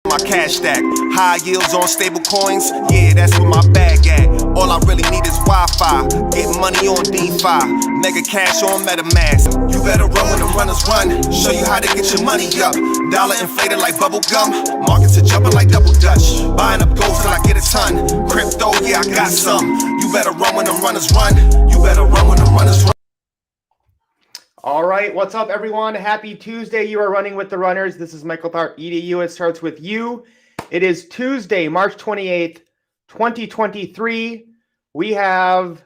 My cash stack, high yields on stable coins, yeah, that's where my bag at. All I really need is Wi-Fi, get money on DeFi, mega cash on MetaMask. You better run when the runners run, show you how to get your money up. Dollar inflated like bubble gum, markets are jumping like double dutch. Buying up gold till I get a ton, crypto, yeah, I got some. You better run when the runners run, you better run when the runners run. All right, what's up, everyone? Happy Tuesday. You are running with the runners. This is Michael Tharp, EDU. It starts with you. It is Tuesday, March 28th, 2023. We have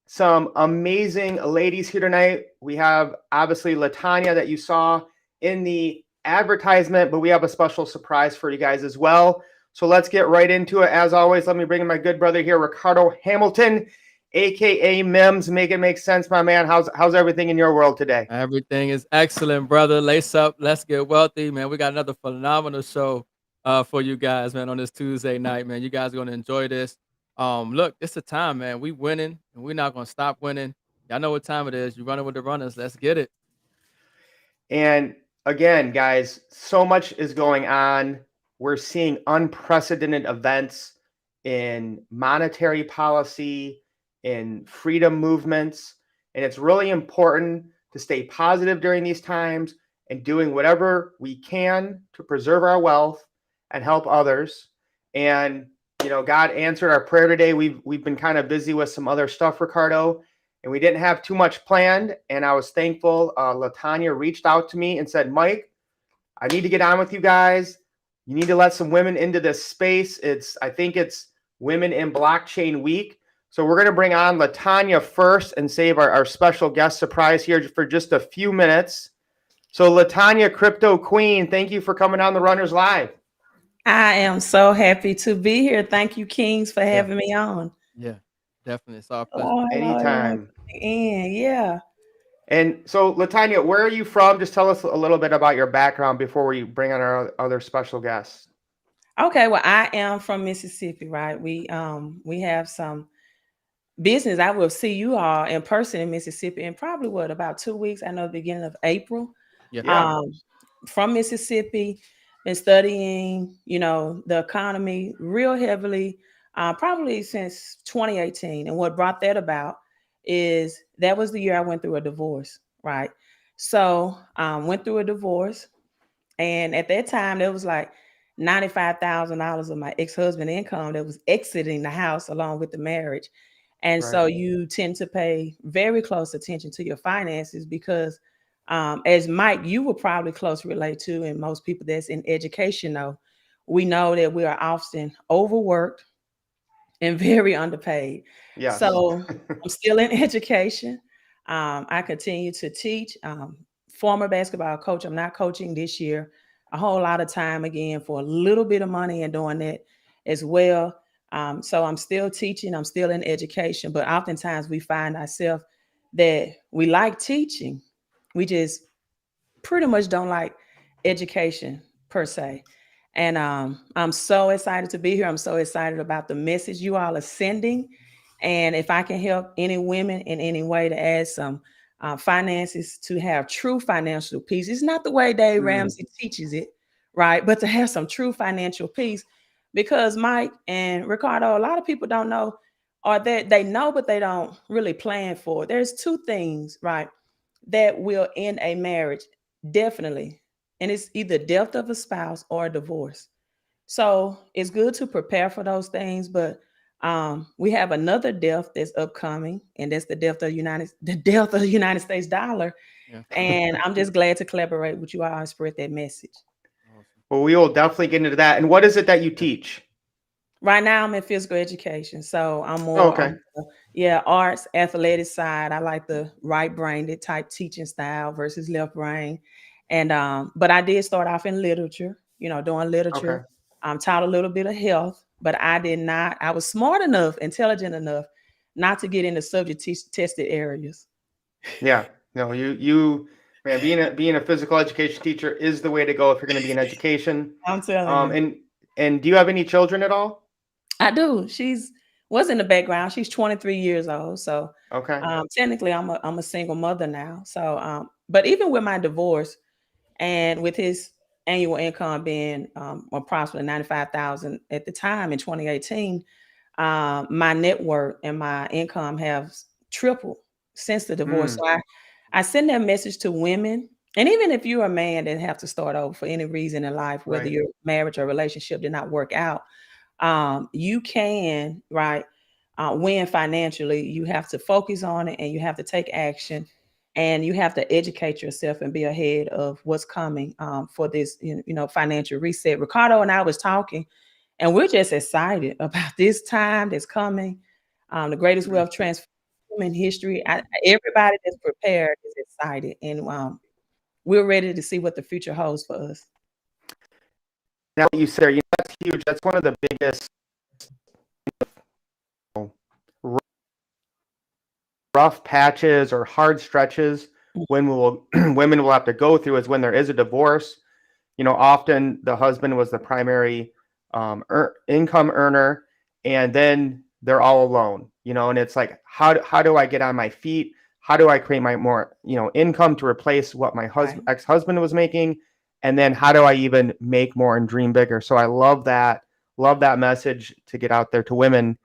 some amazing ladies here tonight. We have obviously LaTanya that you saw in the advertisement, but we have a special surprise for you guys as well. So let's get right into it. As always, let me bring in my good brother here, Ricardo Hamilton, aka Mims. Make it make sense, my man. How's everything in your world today? Everything is excellent, brother. Lace up. Let's get wealthy, man. We got another phenomenal show for you guys, man, on this Tuesday night, man. You guys are gonna enjoy this. Look, it's a time, man. We winning, and we're not gonna stop winning. Y'all know what time it is. You running with the runners. Let's get it. And again, guys, so much is going on. We're seeing unprecedented events in monetary policy, in freedom movements, and it's really important to stay positive during these times and doing whatever we can to preserve our wealth and help others. And you know, God answered our prayer today. We've been kind of busy with some other stuff, Ricardo, and we didn't have too much planned. And I was thankful. LaTanya reached out to me and said, Mike, I need to get on with you guys. You need to let some women into this space. I think it's Women in Blockchain Week. So we're going to bring on LaTanya first and save our special guest surprise here for just a few minutes. So LaTanya, Crypto Queen, thank you for coming on the Runners Live. I am so happy to be here. Thank you, Kings, for having me on. Yeah, definitely. It's our pleasure. Anytime. Yeah. And so LaTanya, where are you from? Just tell us a little bit about your background before we bring on our other special guests. Okay, well, I am from Mississippi, right? We have some business. I will see you all in person in Mississippi in probably about 2 weeks. I know the beginning of April. Yeah. From Mississippi, been studying, the economy real heavily, probably since 2018. And what brought that about is that was the year I went through a divorce, right? So went through a divorce. And at that time, there was like $95,000 of my ex-husband income that was exiting the house along with the marriage. And Right. so you tend to pay very close attention to your finances because as Mike, you will probably closely relate to, and most people that's in education know, we know that we are often overworked and very underpaid. Yes. So I'm still in education. I continue to teach. Former basketball coach. I'm not coaching this year. A whole lot of time again for a little bit of money and doing that as well. So I'm still teaching. I'm still in education. But oftentimes we find ourselves that we like teaching. We just pretty much don't like education per se. And I'm so excited to be here. I'm so excited about the message you all are sending. And if I can help any women in any way to add some finances to have true financial peace, it's not the way Dave Ramsey teaches it, right? But to have some true financial peace, because Mike and Ricardo, a lot of people don't know, or that they know, but they don't really plan for it. There's two things, right, that will end a marriage, definitely. And it's either death of a spouse or a divorce. So it's good to prepare for those things, but we have another death that's upcoming, and that's the death of the United States dollar. Yeah. And I'm just glad to collaborate with you all and spread that message. Awesome. Well, we will definitely get into that. And what is it that you teach? Right now, I'm in physical education, so I'm more arts, athletic side. I like the right-brained type teaching style versus left brain. And but I did start off in literature, doing literature. Taught a little bit of health, but I was smart enough, intelligent enough not to get into subject tested areas. Yeah. No, man, being a physical education teacher is the way to go if you're going to be in education. I'm telling you. And do you have any children at all? I do. Was in the background. She's 23 years old. So technically I'm a single mother now. So but even with my divorce and with his annual income being approximately $95,000 at the time in 2018, my net worth and my income have tripled since the divorce. So I send that message to women. And even if you're a man that have to start over for any reason in life, whether Right. your marriage or relationship did not work out, you can, right, win financially. You have to focus on it and you have to take action and you have to educate yourself and be ahead of what's coming for this, financial reset. Ricardo and I was talking and we're just excited about this time that's coming. The greatest wealth transfer in history. Everybody that's prepared is excited and we're ready to see what the future holds for us. Now you said, that's huge. That's one of the biggest rough patches or hard stretches women will have to go through is when there is a divorce. Often the husband was the primary income earner, and then they're all alone. And it's like, how do I get on my feet? How do I create my more income to replace what my ex-husband was making? And then how do I even make more and dream bigger? So I love that message to get out there to women.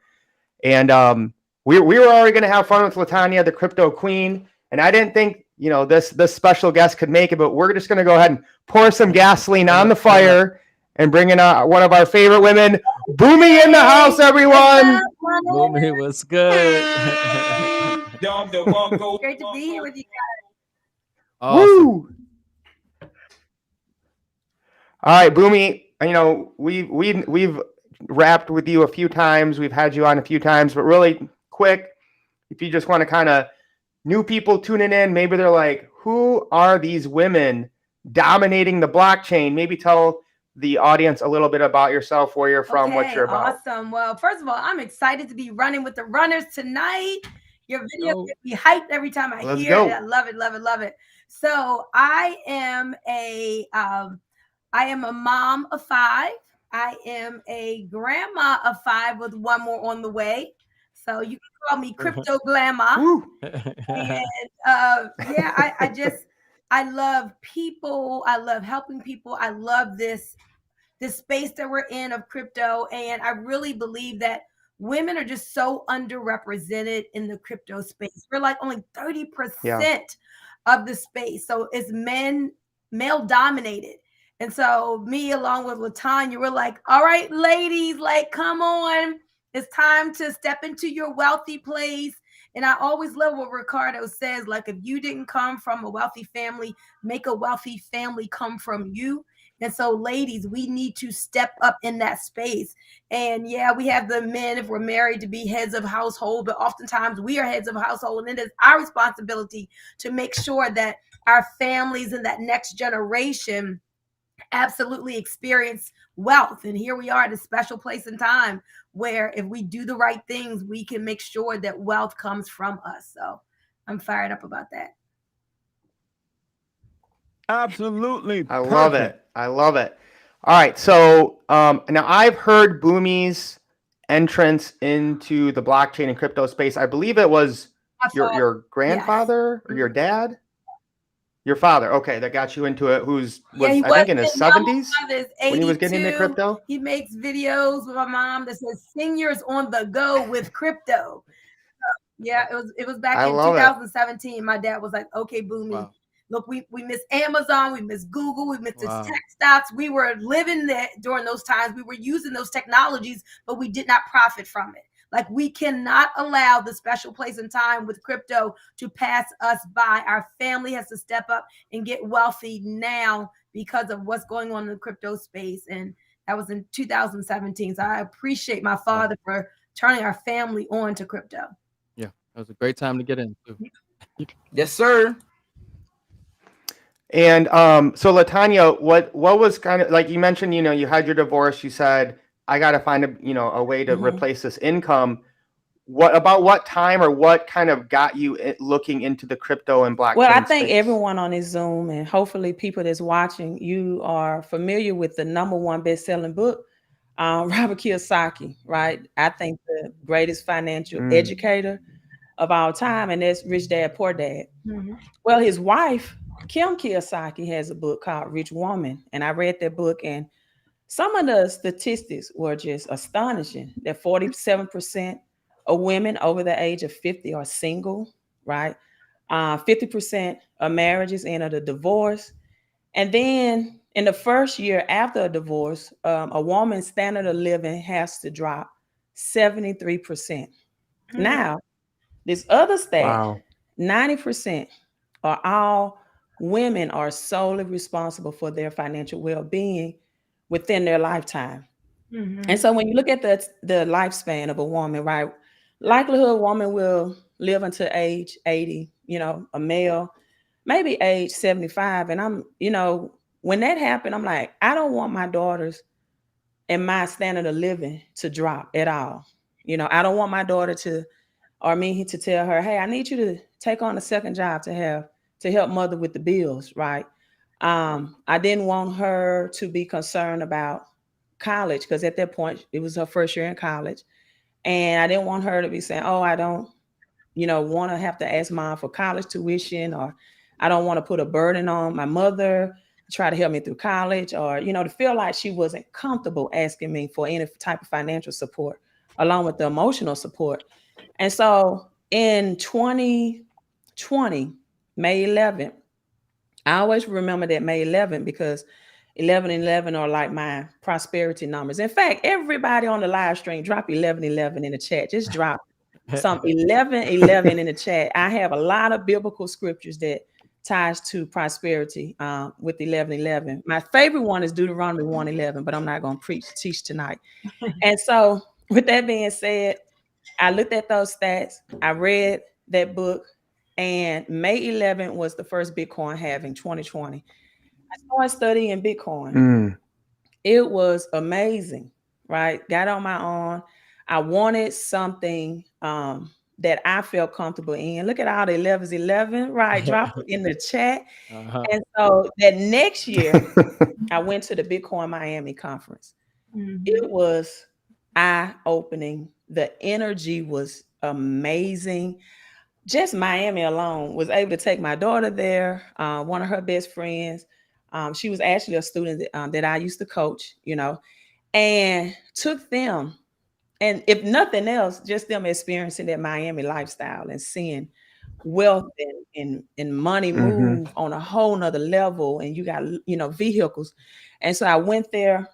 And we were already going to have fun with LaTanya, the crypto queen. And I didn't think, this special guest could make it, but we're just going to go ahead and pour some gasoline on the fire and bring in one of our favorite women, Boomy, in the house, everyone. Boomy was good. Great to be here with you guys. Awesome. Woo! All right, Boomy, we've rapped with you a few times. We've had you on a few times, but really quick, if you just want to kind of new people tuning in, maybe they're like, who are these women dominating the blockchain? Maybe tell the audience a little bit about yourself, where you're from, what you're about. Awesome. Well, first of all, I'm excited to be running with the runners tonight. Your video gets me hyped every time I hear it. I love it, love it, love it. So I am a mom of 5. I am a grandma of 5 with one more on the way. So you can call me Crypto Glamour. And I love people. I love helping people. I love this space that we're in of crypto. And I really believe that women are just so underrepresented in the crypto space. We're like only 30% of the space. So it's male dominated. And so me, along with LaTanya, we're like, all right, ladies, like, come on. It's time to step into your wealthy place. And I always love what Ricardo says, like, if you didn't come from a wealthy family, make a wealthy family come from you. And so, ladies, we need to step up in that space. And yeah, we have the men, if we're married, to be heads of household, but oftentimes we are heads of household. And it is our responsibility to make sure that our families and that next generation absolutely experience wealth. And here we are at a special place in time where if we do the right things, we can make sure that wealth comes from us. So I'm fired up about that. Absolutely. I love it. I love it. All right. So now I've heard Boomy's entrance into the blockchain and crypto space. I believe it was your grandfather or your dad. Your father, okay, that got you into it. I think in his 70s when he was getting into crypto. He makes videos with my mom that says "Seniors on the Go with Crypto." It was back in 2017. My dad was like, "Okay, Boomy, look, we miss Amazon, we miss Google, we miss the tech stocks. We were living there during those times. We were using those technologies, but we did not profit from it. Like, we cannot allow the special place and time with crypto to pass us by. Our family has to step up and get wealthy now because of what's going on in the crypto space." And that was in 2017. So I appreciate my father for turning our family on to crypto. Yeah, that was a great time to get in too. Yes, sir. And so LaTanya, what was kind of like you mentioned, you had your divorce, you said, I got to find a way to replace this income. What time or what kind of got you looking into the crypto and blockchain? Well, I think space? everyone on this Zoom and hopefully people that's watching, you are familiar with the #1 best-selling book, Robert Kiyosaki, right? I think the greatest financial educator of all time, and that's Rich Dad, Poor Dad. Well, his wife Kim Kiyosaki has a book called Rich Woman, and I read that book, and some of the statistics were just astonishing. That 47% of women over the age of 50 are single, right? 50% of marriages end in a divorce. And then in the first year after a divorce, a woman's standard of living has to drop 73%. Now, this other stat, Wow. 90% are all women are solely responsible for their financial well-being within their lifetime. And so when you look at the lifespan of a woman, right? Likelihood a woman will live until age 80, a male, maybe age 75. And when that happened, I'm like, I don't want my daughters and my standard of living to drop at all. I don't want my daughter or me to tell her, hey, I need you to take on a second job to help mother with the bills, right? I didn't want her to be concerned about college, because at that point it was her first year in college. And I didn't want her to be saying, oh, I don't, want to have to ask mom for college tuition, or I don't want to put a burden on my mother to try to help me through college, or, to feel like she wasn't comfortable asking me for any type of financial support along with the emotional support. And so in 2020, May 11th, I always remember that May 11th, because 11 and 11 are like my prosperity numbers. In fact, everybody on the live stream, drop 11 in the chat. Just drop some 11 in the chat. I have a lot of biblical scriptures that ties to prosperity with 11. My favorite one is Deuteronomy 1:11, but I'm not going to teach tonight. And so with that being said, I looked at those stats. I read that book, and May 11th was the first Bitcoin halving, 2020. I started studying Bitcoin. It was amazing, right? Got on my own. I wanted something that I felt comfortable in. Look at all the 11s, right? Drop it in the chat. And so that next year, I went to the Bitcoin Miami conference. It was eye-opening. The energy was amazing. Just Miami alone was able to take my daughter there, one of her best friends. She was actually a student that I used to coach, and took them. And if nothing else, just them experiencing that Miami lifestyle and seeing wealth and money move on a whole nother level. And you got, vehicles. And so I went there,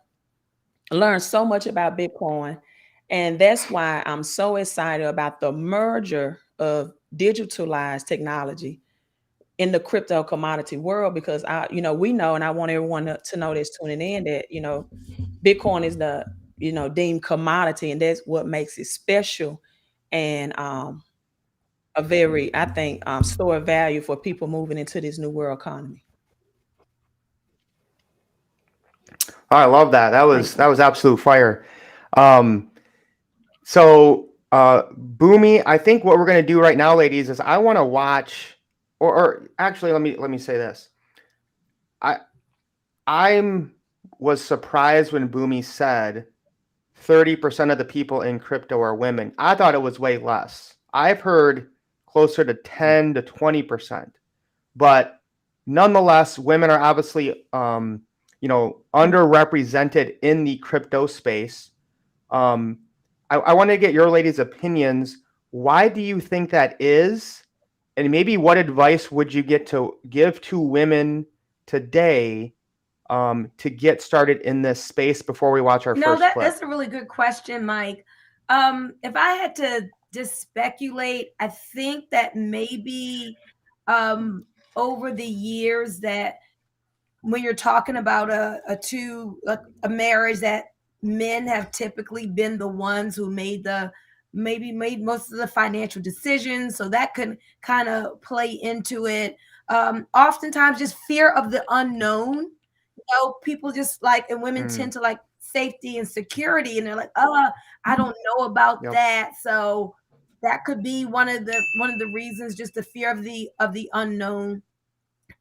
learned so much about Bitcoin. And that's why I'm so excited about the merger of digitalized technology in the crypto commodity world, because we know, and I want everyone to know that's tuning in, that, Bitcoin is the, deemed commodity, and that's what makes it special, and a very, I think, store of value for people moving into this new world economy. I love that. That was absolute fire. So Boomy, I think what we're gonna do right now, ladies, is I want to watch, or actually, let me say this. I was surprised when Boomy said 30% of the people in crypto are women. I thought it was way less. I've heard closer to 10 to 20%. But nonetheless, women are obviously underrepresented in the crypto space. I want to get your ladies' opinions. Why do you think that is? And maybe what advice would you give to women today to get started in this space before we watch our first clip? That's a really good question, Mike. If I had to just speculate, I think that maybe over the years, that when you're talking about a marriage, that men have typically been the ones who made most of the financial decisions, so that could kind of play into it. Oftentimes, just fear of the unknown. People just like, and women tend to like safety and security, and they're like, I don't know about that. So that could be one of the reasons, just the fear of the unknown.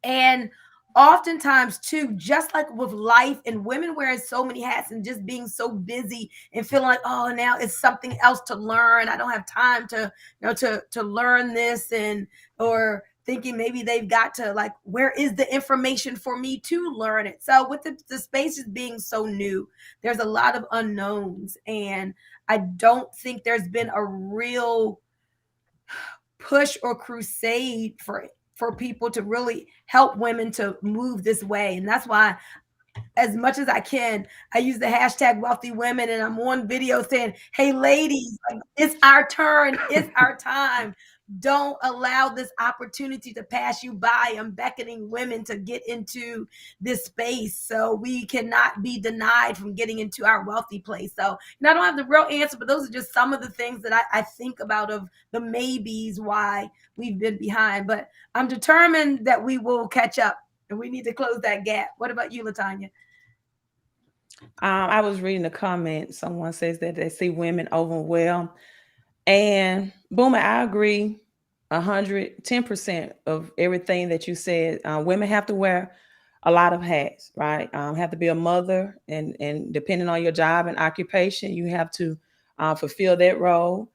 And oftentimes too, just like with life, and women wearing so many hats and just being so busy and feeling like, oh, now it's something else to learn. I don't have time to learn this, or thinking maybe they've got to, like, where is the information for me to learn it? So with the spaces being so new, there's a lot of unknowns, and I don't think there's been a real push or crusade for people to really help women to move this way. And that's why, as much as I can, I use the hashtag wealthy women, and I'm on video saying, hey, ladies, like, it's our turn. It's our time. Don't allow this opportunity to pass you by. I'm beckoning women to get into this space so we cannot be denied from getting into our wealthy place. So, and I don't have the real answer, but those are just some of the things that I think about of the maybes why we've been behind. But I'm determined that we will catch up, and we need to close that gap. What about you, LaTanya? I was reading the comment. Someone says that they see women overwhelmed. And Boomer, I agree 110% of everything that you said. Women have to wear a lot of hats, right? Have to be a mother, and depending on your job and occupation, you have to fulfill that role.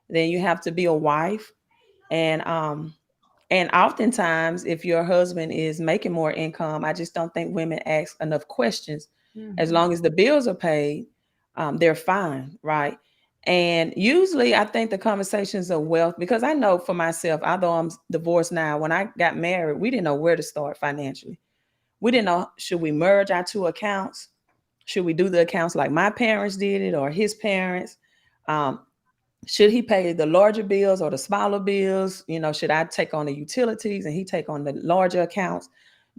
Then you have to be a wife. And oftentimes, if your husband is making more income, I just don't think women ask enough questions. As long as the bills are paid, they're fine, right? And usually, I think the conversations of wealth, because I know for myself, although I'm divorced now, when I got married, we didn't know where to start financially. We didn't know, should we merge our two accounts? Should we do the accounts like my parents did it, or his parents? Um, should he pay the larger bills or the smaller bills? You know, should I take on the utilities and he take on the larger accounts?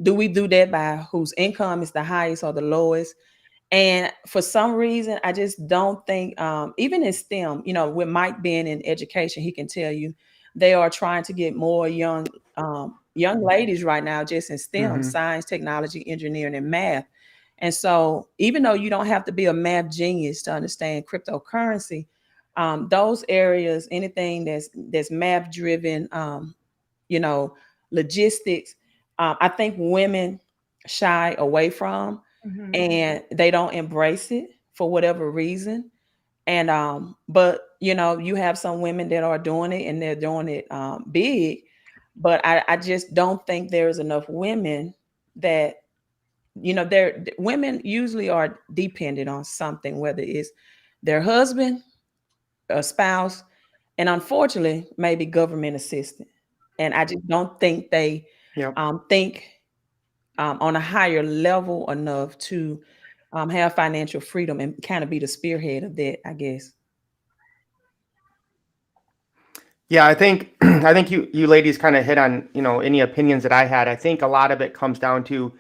Do we do that by whose income is the highest or the lowest? And for some reason, I just don't think, even in STEM, you know, with Mike being in education, he can tell you they are trying to get more young ladies right now just in STEM, science, technology, engineering, and math. And so even though you don't have to be a math genius to understand cryptocurrency, those areas, anything that's math driven, you know, logistics, I think women shy away from, and they don't embrace it for whatever reason. And but you know, you have some women that are doing it, and they're doing it big. But I just don't think there's enough women that, you know, women usually are dependent on something, whether it's their husband, a spouse, and unfortunately, maybe government assistance. And I just don't think they Yep. think on a higher level enough to have financial freedom and kind of be the spearhead of that, I guess. Yeah, I think I think you ladies kind of hit on, you know, any opinions that I had. I think a lot of it comes down to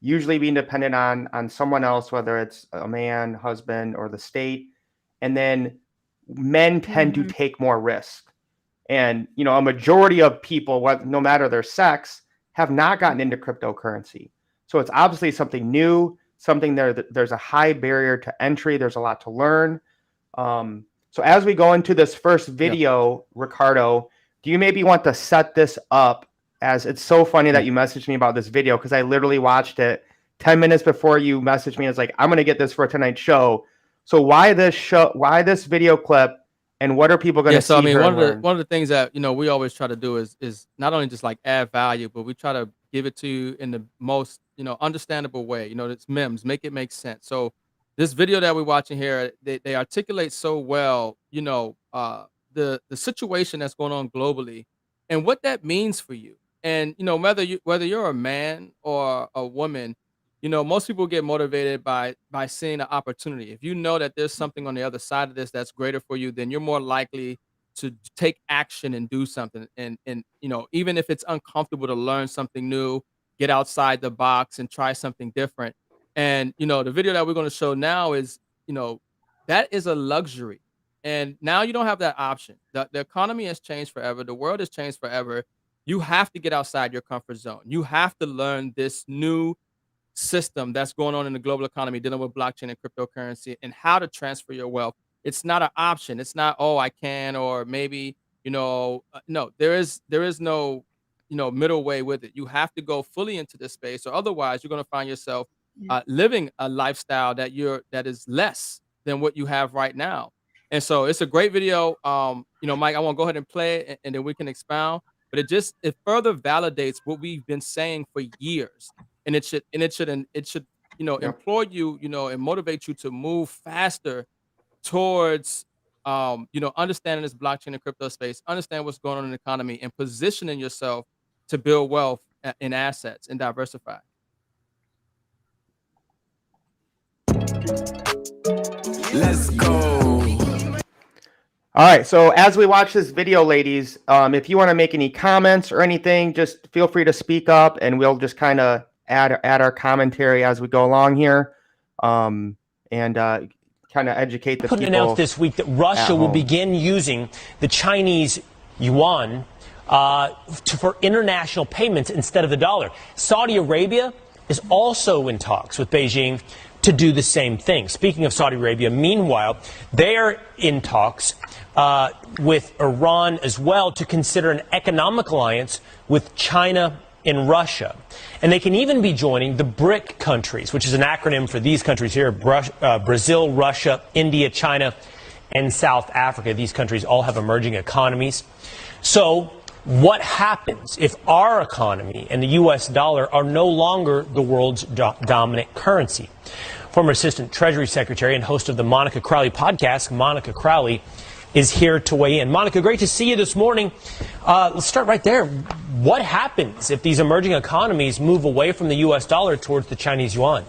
usually being dependent on someone else, whether it's a man, husband, or the state. And then men tend to take more risk. And, you know, a majority of people, no matter their sex, have not gotten into cryptocurrency. So it's obviously something new, something there's a high barrier to entry. There's a lot to learn. So as we go into this first video, Ricardo, do you maybe want to set this up? As it's so funny that you messaged me about this video, because I literally watched it 10 minutes before you messaged me. It's like, I'm going to get this for tonight's show. So why this show? Why this video clip? And what are people going to see? So I mean, here one of the things that, you know, we always try to do is not only just like add value, but we try to give it to you in the most, you know, understandable way. You know, it's memes, make it make sense. So this video that we're watching here, they articulate so well, you know, the situation that's going on globally and what that means for you. And you know, whether you're a man or a woman, you know, most people get motivated by seeing an opportunity. If you know that there's something on the other side of this that's greater for you, then you're more likely to take action and do something. And you know, even if it's uncomfortable to learn something new, get outside the box and try something different. And you know, the video that we're going to show now is, you know, that is a luxury. And now you don't have that option. The economy has changed forever. The world has changed forever. You have to get outside your comfort zone. You have to learn this new system that's going on in the global economy dealing with blockchain and cryptocurrency and how to transfer your wealth. It's not an option. It's not, oh, I can, or maybe, you know, no, there is no, you know, middle way with it. You have to go fully into this space, or otherwise you're going to find yourself living a lifestyle that is less than what you have right now. And so it's a great video. You know, Mike, I want to go ahead and play it, and then we can expound. but it further validates what we've been saying for years. And it should, Yep. employ you, and motivate you to move faster towards understanding this blockchain and crypto space, understand what's going on in the economy, and positioning yourself to build wealth in assets and diversify. Let's go. All right. So as we watch this video, ladies, if you want to make any comments or anything, just feel free to speak up, and we'll just kind of add our commentary as we go along here, and kind of educate the people. Announced this week that Russia will begin using the Chinese yuan for international payments instead of the dollar. Saudi Arabia is also in talks with Beijing to do the same thing. Speaking of Saudi Arabia, meanwhile, they are in talks with Iran as well to consider an economic alliance with China and Russia. And they can even be joining the BRIC countries, which is an acronym for these countries here: Brazil, Russia, India, China, and South Africa. These countries all have emerging economies. So what happens if our economy and the U.S. dollar are no longer the world's dominant currency? Former Assistant Treasury Secretary and host of the Monica Crowley podcast, Monica Crowley, is here to weigh in. Monica, great to see you this morning. Let's start right there. What happens if these emerging economies move away from the U.S. dollar towards the Chinese yuan?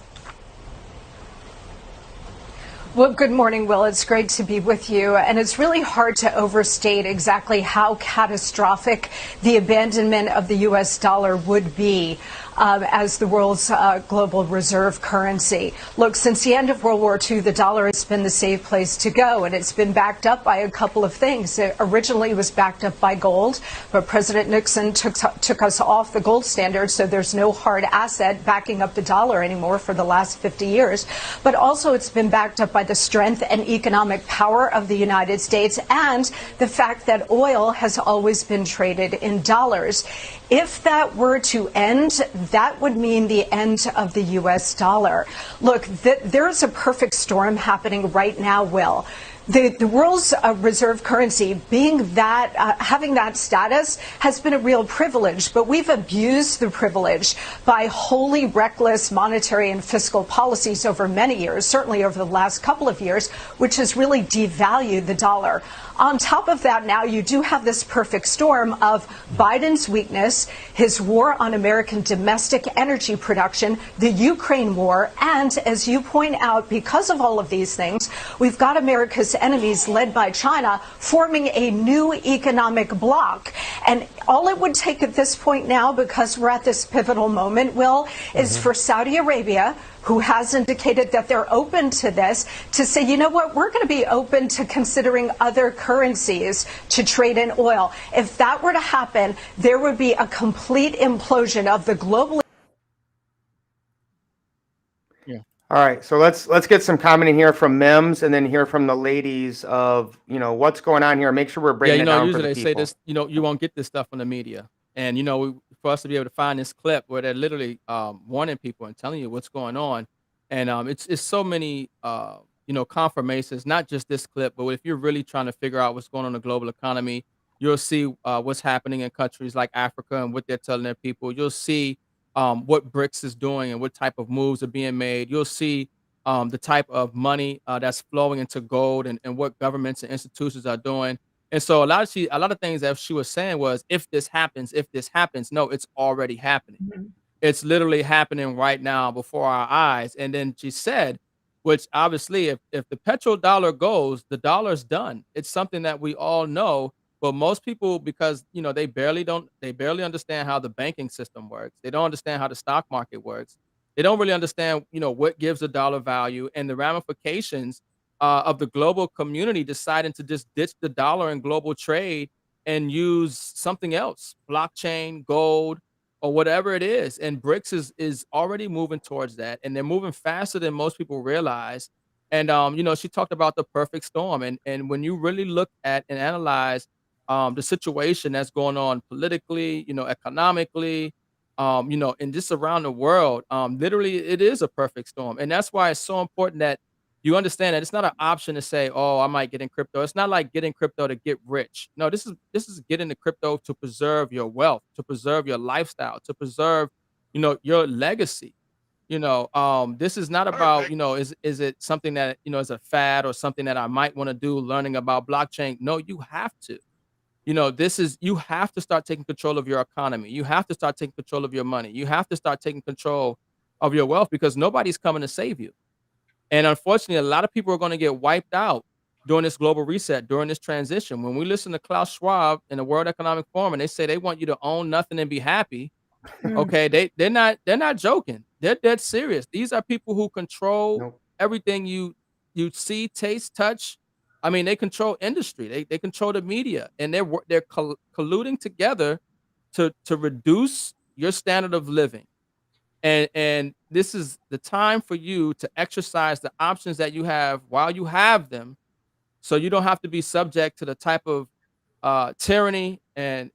Well, good morning, Will. It's great to be with you. And it's really hard to overstate exactly how catastrophic the abandonment of the U.S. dollar would be as the world's global reserve currency. Look, since the end of World War II, the dollar has been the safe place to go, and it's been backed up by a couple of things. It originally was backed up by gold, but President Nixon took us off the gold standard, so there's no hard asset backing up the dollar anymore for the last 50 years. But also it's been backed up by the strength and economic power of the United States and the fact that oil has always been traded in dollars. If that were to end, that would mean the end of the U.S. dollar. Look, there's a perfect storm happening right now, Will. The world's reserve currency, being that, having that status has been a real privilege, but we've abused the privilege by wholly reckless monetary and fiscal policies over many years, certainly over the last couple of years, which has really devalued the dollar. On top of that, now you do have this perfect storm of Biden's weakness, his war on American domestic energy production, the Ukraine war, and as you point out, because of all of these things, we've got America's enemies led by China forming a new economic bloc. And all it would take at this point now, because we're at this pivotal moment, Will, is for Saudi Arabia, who has indicated that they're open to this, to say, you know what, we're going to be open to considering other currencies to trade in oil. If that were to happen, there would be a complete implosion of the global. Yeah. All right, so let's get some commenting here from Mims, and then hear from the ladies of what's going on here. Make sure we're breaking it down for the people. Usually they say this, you won't get this stuff from the media, and for us to be able to find this clip where they're literally warning people and telling you what's going on, and it's so many confirmations, not just this clip, but if you're really trying to figure out what's going on in the global economy, you'll see what's happening in countries like Africa and what they're telling their people. You'll see what BRICS is doing and what type of moves are being made. You'll see the type of money that's flowing into gold and what governments and institutions are doing. And so a lot of things that she was saying was, if this happens, no, it's already happening. Mm-hmm. It's literally happening right now before our eyes. And then she said, which obviously if the petrodollar goes, the dollar's done. It's something that we all know, but most people, because they barely understand how the banking system works. They don't understand how the stock market works. They don't really understand, what gives the dollar value and the ramifications of the global community deciding to just ditch the dollar in global trade and use something else, blockchain, gold, or whatever it is. And BRICS is already moving towards that, and they're moving faster than most people realize. And she talked about the perfect storm, and when you really look at and analyze the situation that's going on politically, economically, and just around the world, literally it is a perfect storm. And that's why it's so important that you understand that it's not an option to say, "Oh, I might get in crypto." It's not like getting crypto to get rich. No, this is getting the crypto to preserve your wealth, to preserve your lifestyle, to preserve, your legacy. This is not about, is it something that, is a fad or something that I might want to do learning about blockchain. No, you have to. You have to start taking control of your economy. You have to start taking control of your money. You have to start taking control of your wealth because nobody's coming to save you. And unfortunately, a lot of people are going to get wiped out during this global reset, during this transition. When we listen to Klaus Schwab in the World Economic Forum and they say they want you to own nothing and be happy, Mm. okay, they're not joking. They're dead serious. These are people who control Nope. everything you see, taste, touch. I mean, they control industry. They control the media, and they're colluding together to reduce your standard of living. And this is the time for you to exercise the options that you have while you have them, so you don't have to be subject to the type of tyranny and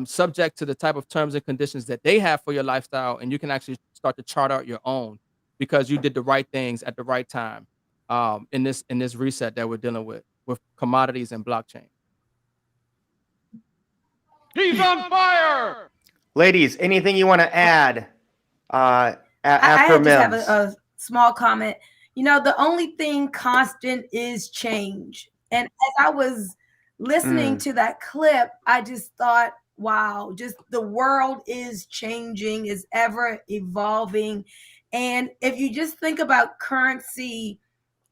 subject to the type of terms and conditions that they have for your lifestyle, and you can actually start to chart out your own because you did the right things at the right time in this reset that we're dealing with commodities and blockchain. He's on fire. Ladies, anything you want to add after I just have Mims? a small comment. The only thing constant is change. And as I was listening to that clip, I just thought, wow, just the world is changing, is ever evolving. And if you just think about currency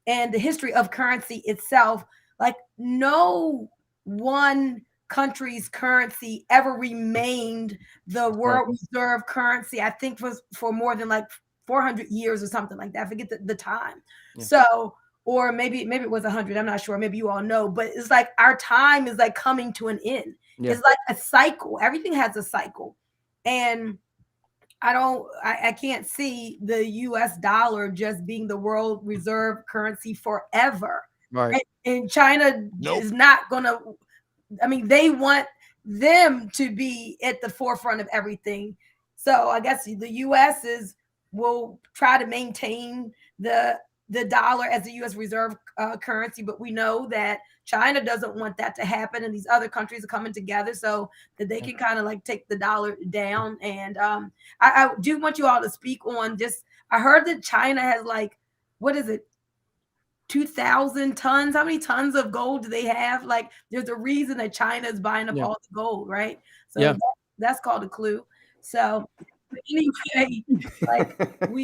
and the history of currency itself, like no one country's currency ever remained the Right. world reserve currency. I think for more than like 400 years or something like that. I forget the time. Yeah. So, or maybe it was 100. I'm not sure. Maybe you all know, but it's like our time is like coming to an end. Yeah. It's like a cycle. Everything has a cycle, and I can't see the US dollar just being the world reserve currency forever. Right. And China Nope. is not gonna, I mean, they want them to be at the forefront of everything. So I guess the US will try to maintain the dollar as the US reserve currency, but we know that China doesn't want that to happen, and these other countries are coming together so that they can kind of like take the dollar down. And I do want you all to speak on just. I heard that China has like, what is it, 2,000 tons? How many tons of gold do they have? Like, there's a reason that China is buying up Yeah. all the gold, right? So Yeah. that's called a clue. So anyway, like we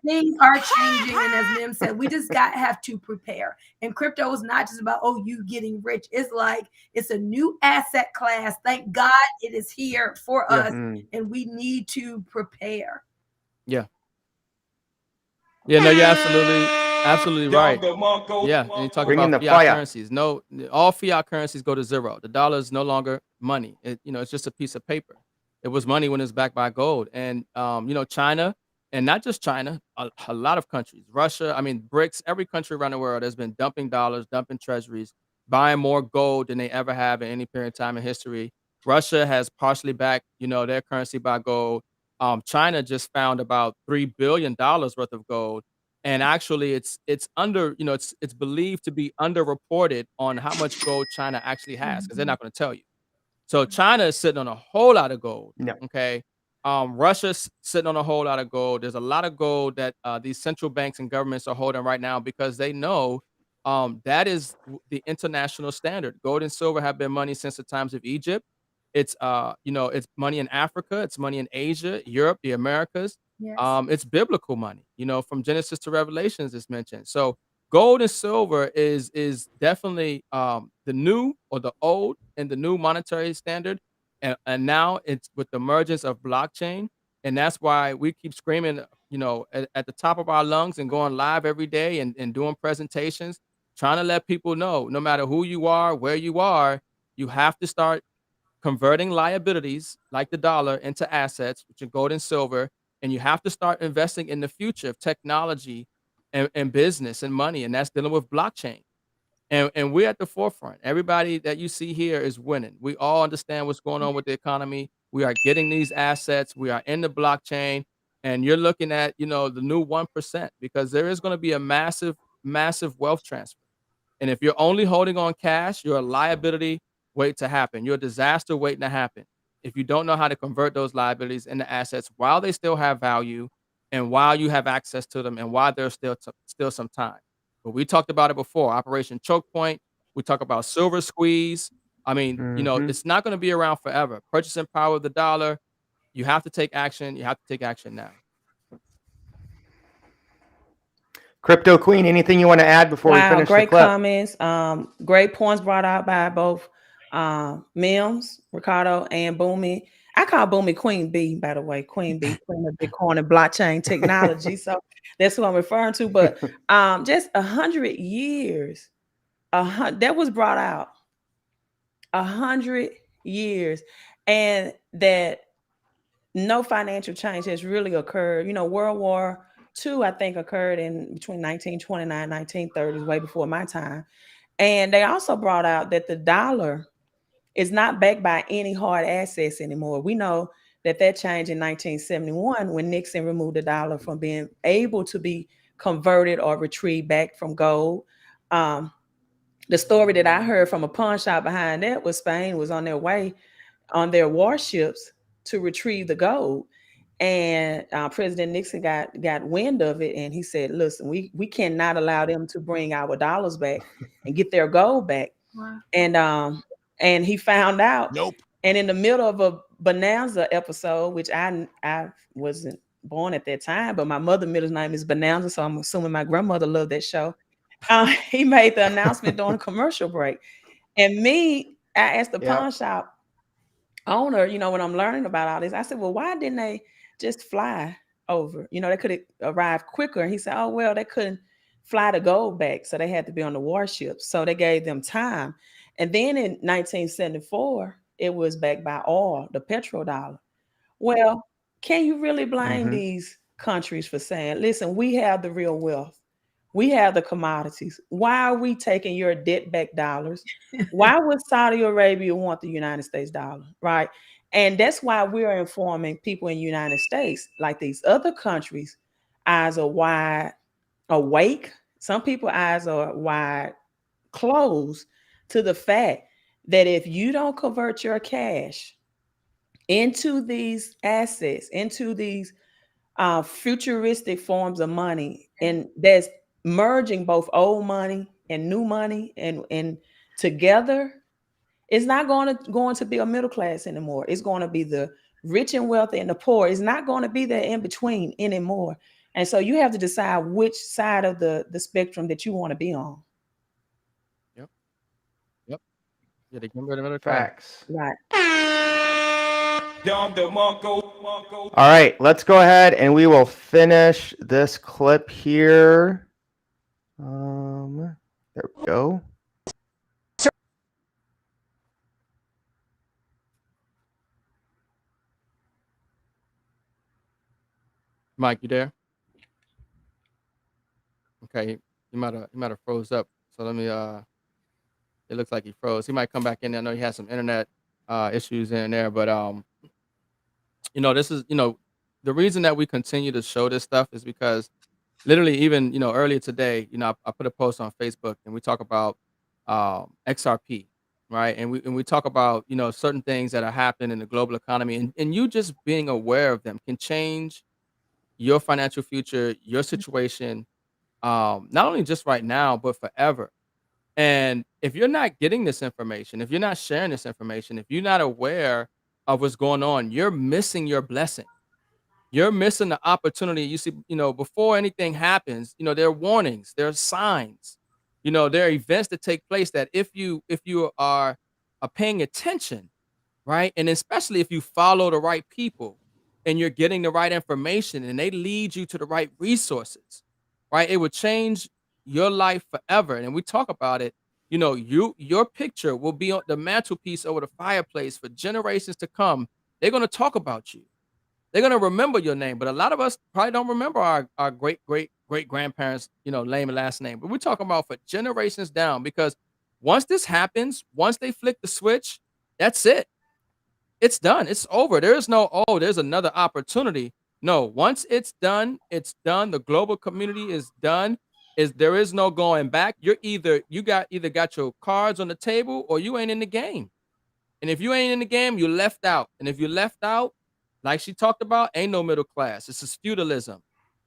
things are changing, and as Mim said, we just have to prepare. And crypto is not just about you getting rich. It's like it's a new asset class. Thank God it is here for Yeah. us, and we need to prepare. Yeah. Yeah, no, you're absolutely right. Yeah, and you talk Bring in about the fiat fire. currencies. No, all fiat currencies go to zero. The dollar is no longer money. It's just a piece of paper. It was money when it's backed by gold. And China, and not just China, a lot of countries, Russia, I mean, BRICS, every country around the world has been dumping dollars, dumping treasuries, buying more gold than they ever have in any period of time in history. Russia has partially backed, their currency by gold. China just found about $3 billion worth of gold, and actually, it's under, it's believed to be underreported on how much gold China actually has because they're not going to tell you. So China is sitting on a whole lot of gold. No. Okay, Russia's sitting on a whole lot of gold. There's a lot of gold that these central banks and governments are holding right now because they know that is the international standard. Gold and silver have been money since the times of Egypt. It's money in Africa, it's money in Asia, Europe, the Americas. Yes. It's biblical money, from Genesis to Revelations is mentioned. So gold and silver is definitely the new or the old and the new monetary standard. And now it's with the emergence of blockchain. And that's why we keep screaming, at the top of our lungs and going live every day and doing presentations, trying to let people know no matter who you are, where you are, you have to start converting liabilities like the dollar into assets, which are gold and silver, and you have to start investing in the future of technology and business and money, and that's dealing with blockchain. And we're at the forefront. Everybody that you see here is winning. We all understand what's going on with the economy. We are getting these assets. We are in the blockchain. and you're looking at, the new 1%, because there is going to be a massive, massive wealth transfer. And if you're only holding on cash, you're a liability waiting to happen. You're a disaster waiting to happen. If you don't know how to convert those liabilities into assets while they still have value, and while you have access to them, and while there's still some time. But we talked about it before, Operation Choke Point. We talk about Silver Squeeze. I mean, Mhm. it's not going to be around forever. Purchasing power of the dollar. You have to take action. You have to take action now. Crypto Queen, anything you want to add before we Wow, finish the great clip? comments. Great points brought out by both Mims, Ricardo, and Boomy. I call Boomy Queen B, by the way, Queen B, Queen of Bitcoin and blockchain technology. So that's what I'm referring to. But just 100 years, that was brought out. 100 years, and that no financial change has really occurred. World War II, I think, occurred in between 1929 1930s, way before my time. And they also brought out that the dollar is not backed by any hard assets anymore. We know that changed in 1971 when Nixon removed the dollar from being able to be converted or retrieved back from gold. The story that I heard from a pawn shop behind that was Spain was on their way on their warships to retrieve the gold. And President Nixon got wind of it, and he said, "Listen, we cannot allow them to bring our dollars back and get their gold back." Wow. And he found out. Nope. And in the middle of a Bonanza episode, which I wasn't born at that time, but my mother's middle name is Bonanza, so I'm assuming my grandmother loved that show. He made the announcement during a commercial break, and I asked the pawn shop owner, when I'm learning about all this, I said, well, why didn't they just fly over? They could have arrived quicker. And he said, oh, well, they couldn't fly the gold back, so they had to be on the warships. So they gave them time. And then in 1974, it was backed by oil, the petrodollar. Well, can you really blame these countries for saying, listen, we have the real wealth? We have the commodities. Why are we taking your debt back dollars? Why would Saudi Arabia want the United States dollar? Right. And that's why we're informing people in the United States, like these other countries, eyes are wide awake. Some people eyes are wide closed to the fact that if you don't convert your cash into these assets, into these futuristic forms of money, and that's merging both old money and new money and together, it's not going to be a middle class anymore. It's going to be the rich and wealthy and the poor. It's not going to be there in between anymore. And so you have to decide which side of the spectrum that you want to be on. Yep. Yeah, they can go to middle class. Facts. Right. All right, let's go ahead and we will finish this clip here. There we go. Mike, you there? Okay, he might have froze up. So let me. It looks like he froze. He might come back in. I know he has some internet issues in there, but this is the reason that we continue to show this stuff is because literally even earlier today, I put a post on Facebook and we talk about XRP, right? And we talk about certain things that are happening in the global economy, and you just being aware of them can change your financial future, your situation, not only just right now but forever. And if you're not getting this information, if you're not sharing this information, if you're not aware of what's going on, you're missing your blessing. You're missing the opportunity. You see, before anything happens, there are warnings, there are signs, there are events that take place that if you are paying attention, right? And especially if you follow the right people and you're getting the right information and they lead you to the right resources, right? It would change your life forever. And we talk about it, your picture will be on the mantelpiece over the fireplace for generations to come. They're going to talk about you. They're going to remember your name, but a lot of us probably don't remember our great grandparents, name and last name. But we're talking about for generations down, because once this happens, once they flick the switch, that's it. It's done. It's over. There is no, oh, there's another opportunity. No, once it's done, it's done. The global community is done. There is no going back. You got your cards on the table or you ain't in the game. And if you ain't in the game, you're left out. And if you're left out, like she talked about, ain't no middle class. This is feudalism.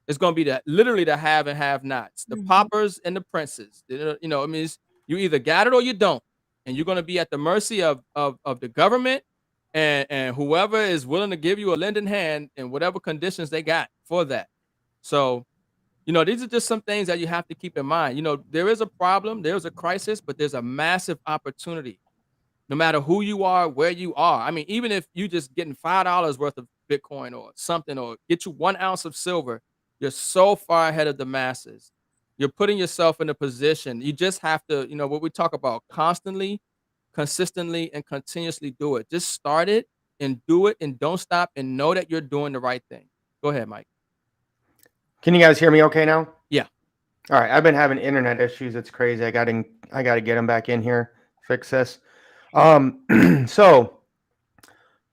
It's gonna be literally the have and have nots, the Mhm. paupers and the princes. I mean, you either got it or you don't, and you're gonna be at the mercy of the government and whoever is willing to give you a lending hand in whatever conditions they got for that. So, these are just some things that you have to keep in mind. There is a problem, there's a crisis, but there's a massive opportunity no matter who you are, where you are. I mean, even if you just getting $5 worth of Bitcoin or something, or get you 1 ounce of silver, you're so far ahead of the masses. You're putting yourself in a position. You just have to, what we talk about constantly, consistently, and continuously do it. Just start it and do it and don't stop and know that you're doing the right thing. Go ahead, Mike. Can you guys hear me okay now? Yeah. All right. I've been having internet issues. It's crazy. I got to get them back in here, fix this. So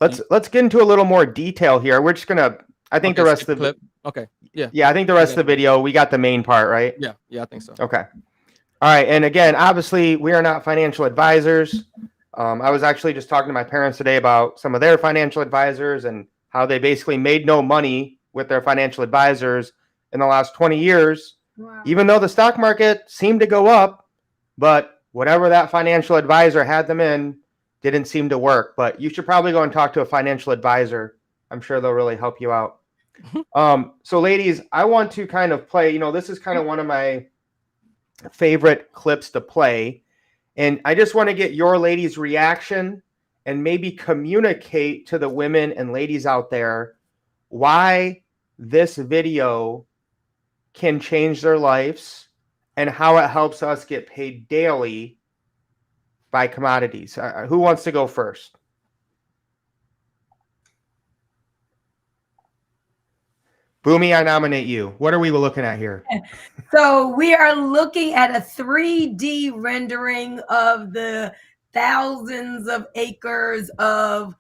let's get into a little more detail here. We're just gonna. I think the rest Skip of the clip. Okay. Yeah. yeah. I think the rest of the video we got the main part right. Yeah. Yeah. I think so. Okay. All right. And again, obviously, we are not financial advisors. I was actually just talking to my parents today about some of their financial advisors and how they basically made no money with their financial advisors in the last 20 years, Wow. even though the stock market seemed to go up, but whatever that financial advisor had them in didn't seem to work. But you should probably go and talk to a financial advisor. I'm sure they'll really help you out. So ladies, I want to kind of play, this is kind of one of my favorite clips to play. And I just want to get your ladies' reaction and maybe communicate to the women and ladies out there why this video can change their lives and how it helps us get paid daily by commodities. Who wants to go first? Boomy, I nominate you. What are we looking at here? So we are looking at a 3D rendering of the thousands of acres of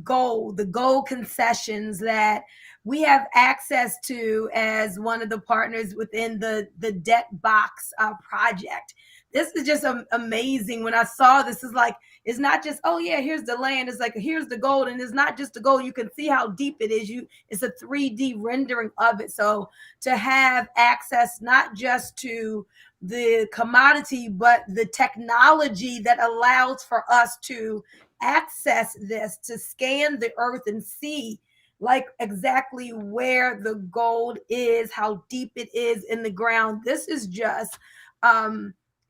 gold, the gold concessions that we have access to as one of the partners within the Debt Box project. This is just amazing. When I saw this, is like, it's not just, oh yeah, here's the land. It's like, here's the gold. And it's not just the gold. You can see how deep it is. It's a 3D rendering of it. So to have access not just to the commodity, but the technology that allows for us to access this, to scan the earth and see like exactly where the gold is, how deep it is in the ground. This is just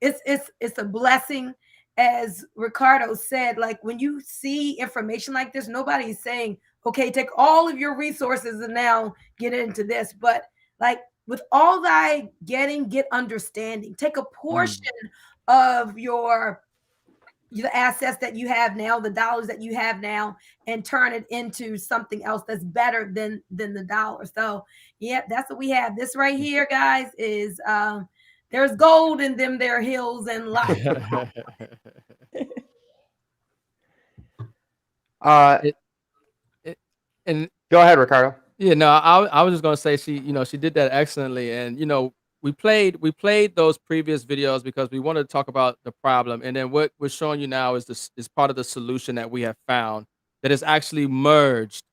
it's a blessing. As Ricardo said, like when you see information like this, nobody's saying, okay, take all of your resources and now get into this. But like with all thy getting, get understanding. Take a portion of the assets that you have now, the dollars that you have now, and turn it into something else that's better than the dollar. So yeah, that's what we have. This right here, guys, is there's gold in them there hills and lots. And go ahead, Ricardo. Yeah, no, I was just gonna say she did that excellently, and we played those previous videos because we wanted to talk about the problem, and then what we're showing you now is part of the solution that we have found that has actually merged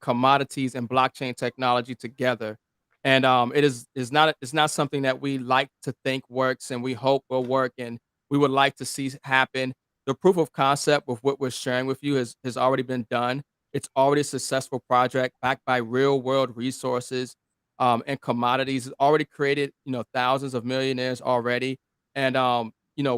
commodities and blockchain technology together, and it's not something that we like to think works and we hope will work and we would like to see happen. The proof of concept with what we're sharing with you has already been done. It's already a successful project backed by real world resources and commodities. It's already created, thousands of millionaires already. And,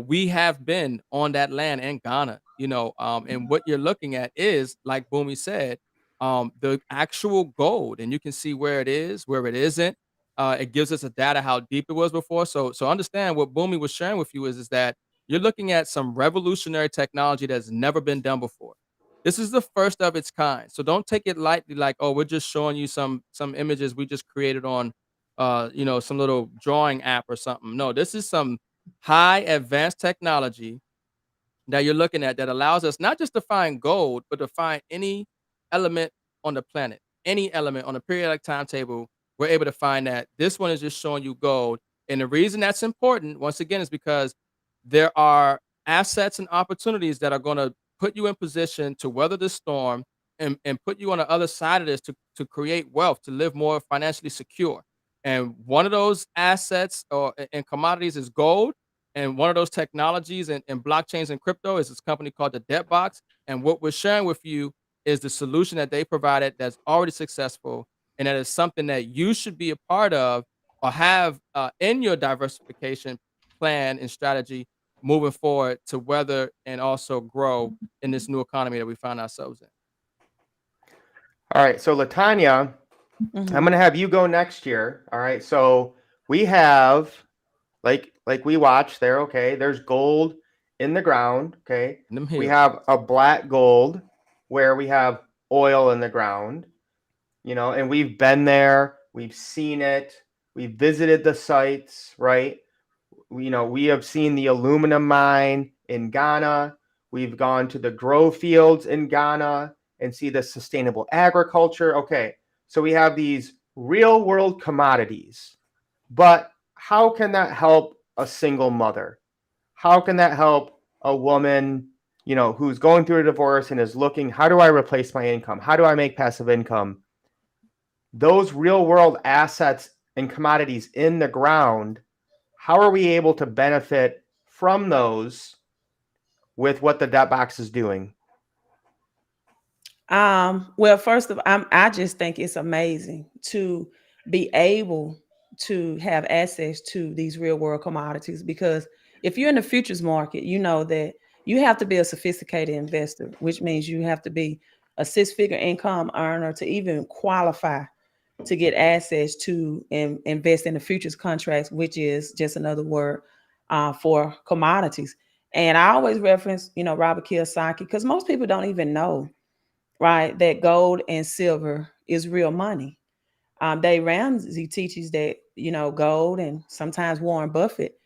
we have been on that land in Ghana, and what you're looking at is, like Boomy said, the actual gold. And you can see where it is, where it isn't. It gives us a data how deep it was before. So understand what Boomy was sharing with you is that you're looking at some revolutionary technology that's never been done before. This is the first of its kind. So don't take it lightly like, oh, we're just showing you some images we just created on some little drawing app or something. No, this is some high advanced technology that you're looking at that allows us not just to find gold, but to find any element on the planet. any element on a periodic timetable, we're able to find that this one is just showing you gold. And the reason that's important, once again, is because there are assets and opportunities that are going to put you in position to weather the storm and put you on the other side of this to create wealth, to live more financially secure. And one of those assets or and commodities is gold. And one of those technologies and blockchains and crypto is this company called the Debt Box. And what we're sharing with you is the solution that they provided that's already successful, and that is something that you should be a part of or have in your diversification plan and strategy moving forward to weather and also grow in this new economy that we find ourselves in. All right. So Latanya, I'm Mhm. going to have you go next year. All right. So we have like we watched there. Okay. There's gold in the ground. Okay. In them We hills. have a black gold where we have oil in the ground, and we've been there. We've seen it. We've visited the sites, right? We have seen the aluminum mine in Ghana. We've gone to the grow fields in Ghana and see the sustainable agriculture. Okay, so we have these real world commodities, but how can that help a single mother? How can that help a woman, who's going through a divorce and is looking, how do I replace my income? How do I make passive income? Those real world assets and commodities in the ground, how are we able to benefit from those with what the debt box is doing? Well, first of all, I just think it's amazing to be able to have access to these real world commodities, because if you're in the futures market, you know that you have to be a sophisticated investor, which means you have to be a six-figure income earner to even qualify to get access to and invest in the futures contracts, which is just another word for commodities. And I always reference, Robert Kiyosaki, because most people don't even know, right, that gold and silver is real money. Dave Ramsey teaches that, gold, and sometimes Warren Buffett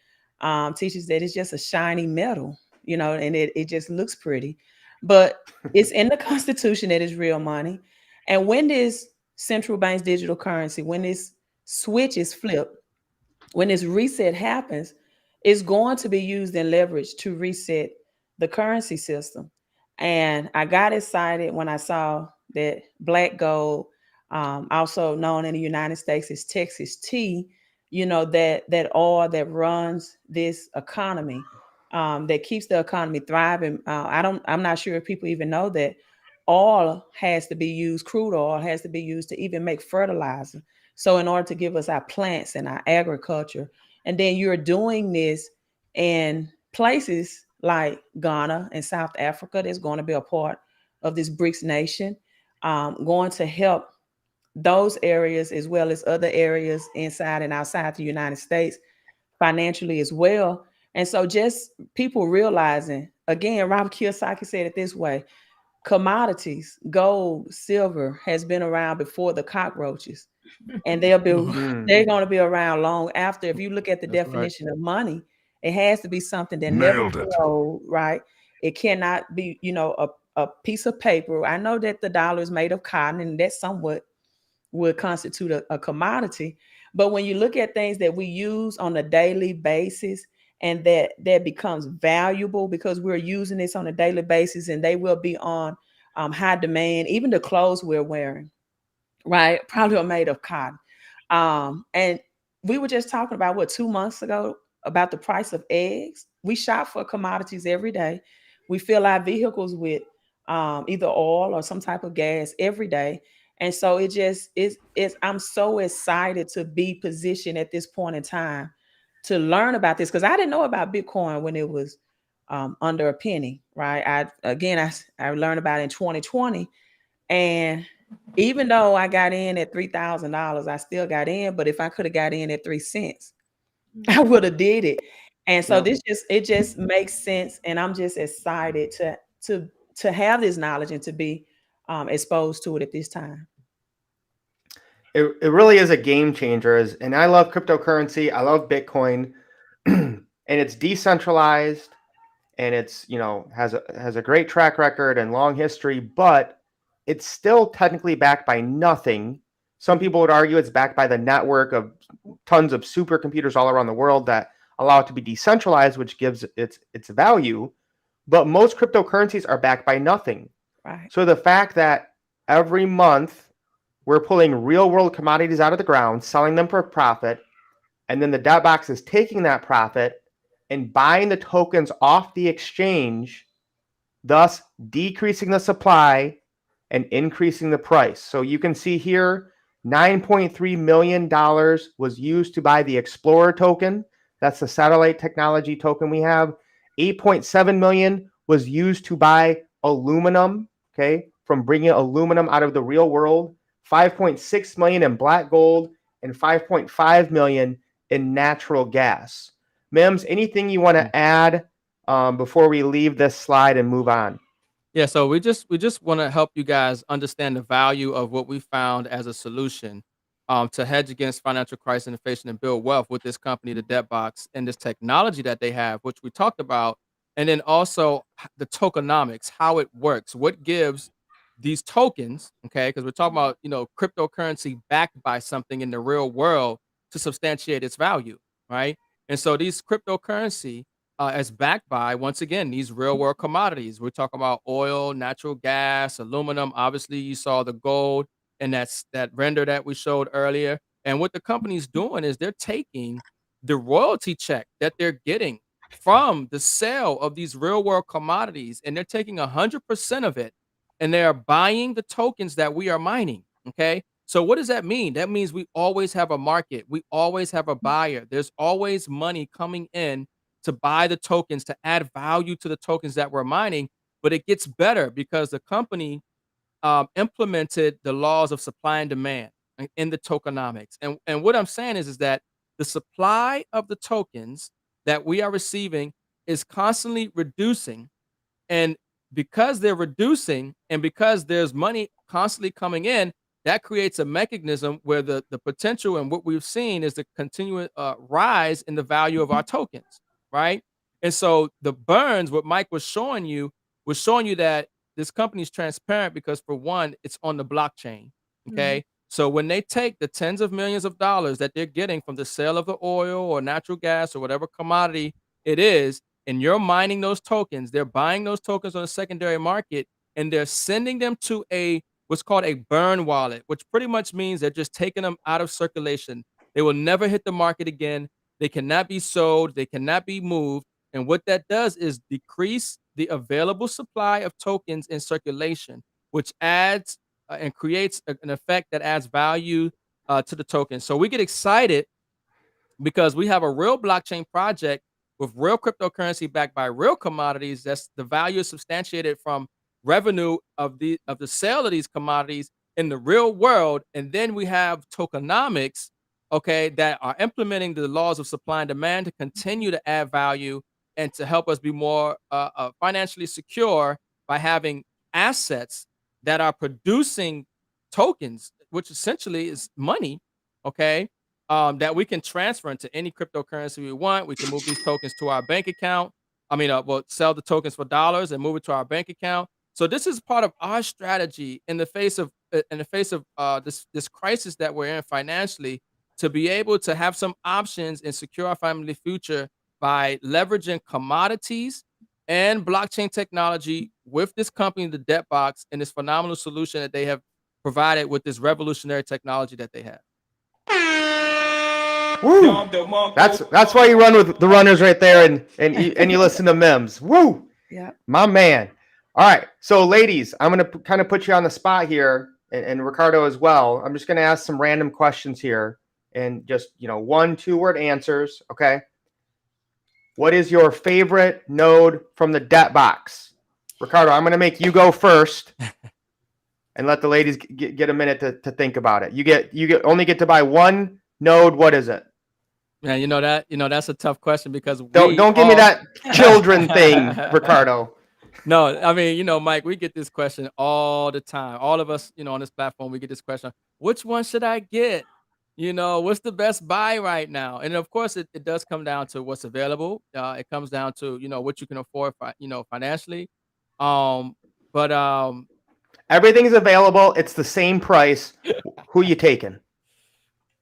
teaches that it's just a shiny metal, and it just looks pretty. But it's in the Constitution that it's real money. And when this central bank's digital currency, when this switch is flipped, when this reset happens, it's going to be used and leveraged to reset the currency system. And I got excited when I saw that black gold, also known in the United States as Texas tea, that oil that runs this economy, that keeps the economy thriving. I'm not sure if people even know that oil has to be used, crude oil has to be used to even make fertilizer. So in order to give us our plants and our agriculture, and then you're doing this in places like Ghana and South Africa, that's going to be a part of this BRICS nation, going to help those areas as well as other areas inside and outside the United States financially as well. And so just people realizing, again, Robert Kiyosaki said it this way: commodities, gold, silver has been around before the cockroaches, and they're going to be around long after. If you look at the That's right. definition of money, it has to be something that never Nailed it. grows, right? It cannot be, a piece of paper. I know that the dollar is made of cotton, and that somewhat would constitute a commodity. But when you look at things that we use on a daily basis, and that becomes valuable because we're using this on a daily basis, and they will be on high demand. Even the clothes we're wearing, right, probably are made of cotton. And we were just talking about 2 months ago about the price of eggs. We shop for commodities every day. We fill our vehicles with either oil or some type of gas every day. And so it just is. I'm so excited to be positioned at this point in time to learn about this, because I didn't know about Bitcoin when it was under a penny, right? I learned about it in 2020, and even though I got in at $3,000, I still got in. But if I could have got in at 3 cents, I would have did it. And so Yep. it just makes sense, and I'm just excited to have this knowledge and to be exposed to it at this time. It really is a game changer. And I love cryptocurrency. I love Bitcoin, and it's decentralized, and it's has a great track record and long history. But it's still technically backed by nothing. Some people would argue it's backed by the network of tons of supercomputers all around the world that allow it to be decentralized, which gives its value. But most cryptocurrencies are backed by nothing. Right. So the fact that every month we're pulling real world commodities out of the ground, selling them for profit, and then the debt box is taking that profit and buying the tokens off the exchange, thus decreasing the supply and increasing the price. So you can see here, $9.3 million was used to buy the Explorer token. That's the satellite technology token we have. 8.7 million was used to buy aluminum, okay, from bringing aluminum out of the real world. 5.6 million in black gold and 5.5 million in natural gas. Mims, anything you want to add before we leave this slide and move on? Yeah, so we just want to help you guys understand the value of what we found as a solution to hedge against financial crisis and inflation and build wealth with this company, the Debt Box, and this technology that they have, which we talked about, and then also the tokenomics, how it works, what gives these tokens, okay? Because we're talking about cryptocurrency backed by something in the real world to substantiate its value, right? And so these cryptocurrency as backed by, once again, these real world commodities. We're talking about oil, natural gas, aluminum. Obviously, you saw the gold and that render that we showed earlier. And what the company's doing is they're taking the royalty check that they're getting from the sale of these real world commodities, and they're taking 100% of it, and they are buying the tokens that we are mining. Okay. So what does that mean? That means we always have a market. We always have a buyer. There's always money coming in to buy the tokens, to add value to the tokens that we're mining. But it gets better because the company implemented the laws of supply and demand in the tokenomics. And what I'm saying is that the supply of the tokens that we are receiving is constantly reducing, and because they're reducing and because there's money constantly coming in, that creates a mechanism where the potential and what we've seen is the continuous rise in the value of our tokens, right? And so the burns, what Mike was showing you that this company is transparent because, for one, it's on the blockchain. Mhm. Okay. So when they take the tens of millions of dollars that they're getting from the sale of the oil or natural gas or whatever commodity it is, and you're mining those tokens, they're buying those tokens on the secondary market, and they're sending them to a what's called a burn wallet, which pretty much means they're just taking them out of circulation. They will never hit the market again. They cannot be sold, they cannot be moved. And what that does is decrease the available supply of tokens in circulation, which adds and creates an effect that adds value to the token. So we get excited because we have a real blockchain project with real cryptocurrency backed by real commodities. That's the value is substantiated from revenue of the sale of these commodities in the real world. And then we have tokenomics, okay, that are implementing the laws of supply and demand to continue to add value and to help us be more financially secure by having assets that are producing tokens, which essentially is money, okay, that we can transfer into any cryptocurrency we want. We can move these tokens to our bank account. Well, sell the tokens for dollars and move it to our bank account. So this is part of our strategy in the face of this crisis that we're in financially, to be able to have some options and secure our family future by leveraging commodities and blockchain technology with this company, the Debt Box, and this phenomenal solution that they have provided with this revolutionary technology that they have. Woo! That's why you run with the runners right there, and you listen to Mims. Woo! Yeah. My man. All right. So, ladies, I'm going to kind of put you on the spot here, and Ricardo as well. I'm just going to ask some random questions here and just, 1-2 word answers. Okay. What is your favorite node from the Debt Box? Ricardo, I'm going to make you go first and let the ladies get a minute to think about it. You only get to buy one node. What is it? Man, that's a tough question because Don't give me that children thing, Ricardo. No, Mike, we get this question all the time. All of us, on this platform, we get this question: which one should I get? What's the best buy right now? And of course, it does come down to what's available. It comes down to what you can afford, financially. But Everything's available. It's the same price. Who you taking?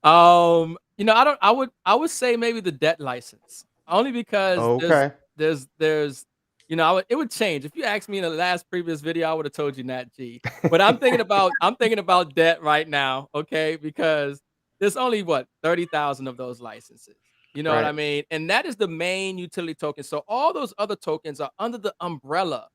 You know, I would say maybe the debt license. Only because Okay. there's you know, it would change. If you asked me in the last previous video, I would have told you Nat G. But I'm thinking about debt right now, okay? Because there's only what 30,000 of those licenses. You know what I Right. mean? And that is the main utility token. So all those other tokens are under the umbrella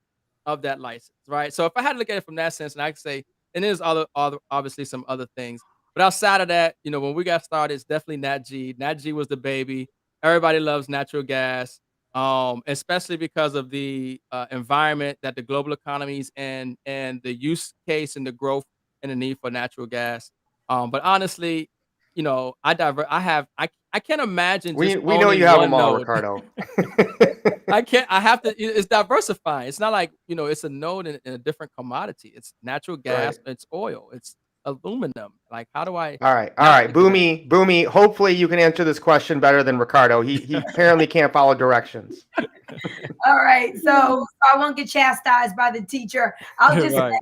of that license, right? So if I had to look at it from that sense, and I could say, and there's other obviously some other things. But outside of that, you know, when we got started, it's definitely Nat G. Nat G was the baby. Everybody loves natural gas, especially because of the environment that the global economies and the use case and the growth and the need for natural gas. But honestly, you know, I can't imagine just We know owning you have them one all, node. Ricardo. I can't. I have to. It's diversifying. It's not like it's a node in a different commodity. It's natural Right. gas. It's oil. It's aluminum. Like, how do I All right. All not right. think of that? Boomy. Hopefully you can answer this question better than Ricardo. He apparently can't follow directions. All right. So I won't get chastised by the teacher. I'll just Right.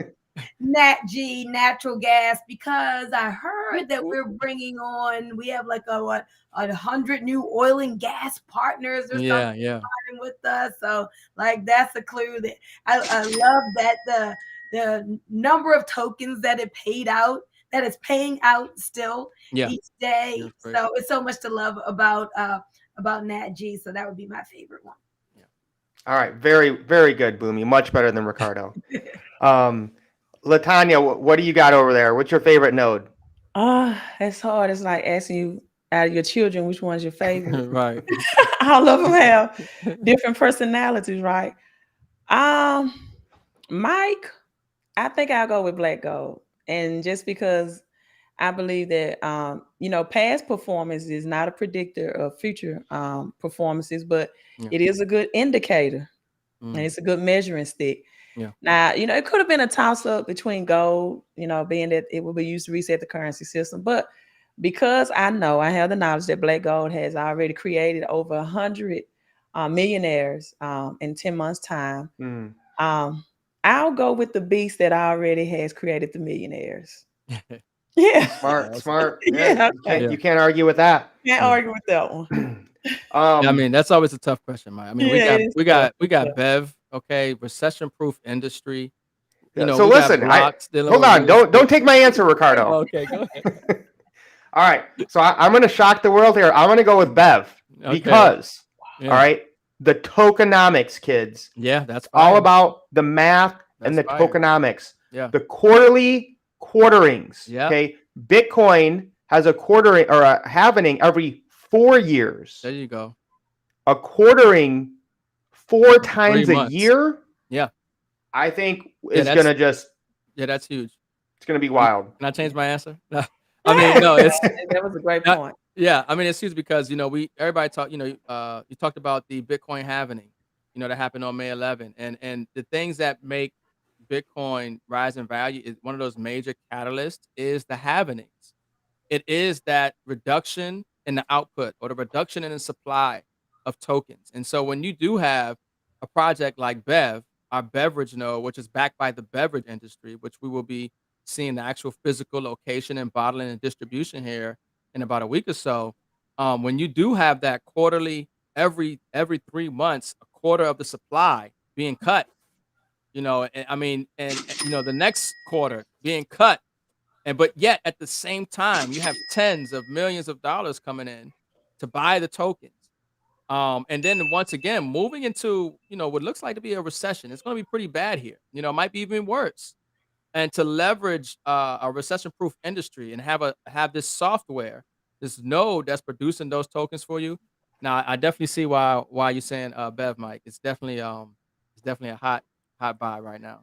Nat G, natural gas, because I heard that we're bringing on, we have like 100 new oil and gas partners or something Yeah. partnering with us. So like that's a clue that I love that the number of tokens that it paid out, that it's paying out still Yeah. each day. Yeah, great. So it's so much to love about Nat G. So that would be my favorite one. All right. Very, very good, Boomy. Much better than Ricardo. Latanya, what do you got over there? What's your favorite node? It's hard. It's like asking you out of your children, which one's your favorite? Right. All of them have different personalities, right? Mike, I think I'll go with Black Gold. And just because I believe that past performance is not a predictor of future performances, but Yeah. it is a good indicator and Mm, it's a good measuring stick. yeah. Now, it could have been a toss-up between gold, being that it will be used to reset the currency system. But because I know I have the knowledge that Black Gold has already created over 100 millionaires in 10 months' time, Mm. I'll go with the beast that already has created the millionaires. Yeah. Smart. Yeah, okay. You can't argue with that. Can't argue with that one. I mean, that's always a tough question, Mike. I mean, Yeah, it is we tough. got Yeah. Bev, okay, recession-proof industry. So We got listen, blocks dealing hold with on. real estate. Don't take my answer, Ricardo. Okay, go ahead. All right. So I'm going to shock the world here. I'm going to go with Bev Okay. because, Yeah. all right, the tokenomics, kids. Yeah, that's All fire. about the math and the That's fire. tokenomics. Yeah. The quarterly quarterings. Yep. Okay. Bitcoin has a quartering or a halvening every 4 years. There you go. A quartering 4 times 3 a months. year, Yeah. I think Yeah, is that's- going to just, Yeah, that's huge. it's going to be wild. Can I change my answer? No. I mean, no, it's That was a great not- point. yeah, I mean, it's huge because everybody talk. You talked about the Bitcoin halvening, that happened on May 11, and the things that make Bitcoin rise in value is one of those major catalysts is the halvenings. It is that reduction in the output or the reduction in the supply of tokens. And so when you do have a project like Bev, our beverage node, which is backed by the beverage industry, which we will be seeing the actual physical location and bottling and distribution here in about a week or so. When you do have that quarterly, every 3 months, a quarter of the supply being cut, the next quarter being cut, but yet at the same time, you have tens of millions of dollars coming in to buy the tokens. And then once again, moving into, what looks like to be a recession. It's going to be pretty bad here. It might be even worse. And to leverage a recession-proof industry and have this software, this node that's producing those tokens for you. Now, I definitely see why you're saying Bev, Mike. It's definitely a hot buy right now.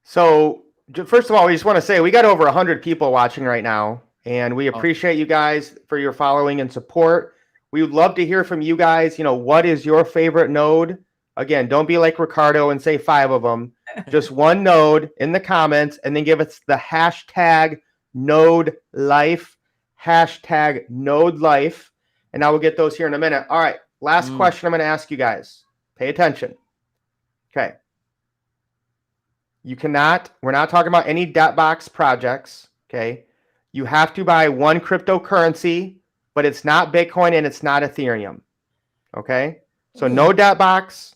So, first of all, we just want to say we got over 100 people watching right now, and we appreciate you guys for your following and support. We would love to hear from you guys. What is your favorite node? Again, don't be like Ricardo and say 5 of them. Just one node in the comments, and then give us the hashtag node life, hashtag node life, and I will get those here in a minute. All right, last question I'm going to ask you guys. Pay attention. Okay. You cannot, we're not talking about any debt box projects. Okay. You have to buy one cryptocurrency, but it's not Bitcoin and it's not Ethereum. Okay. So no debt box,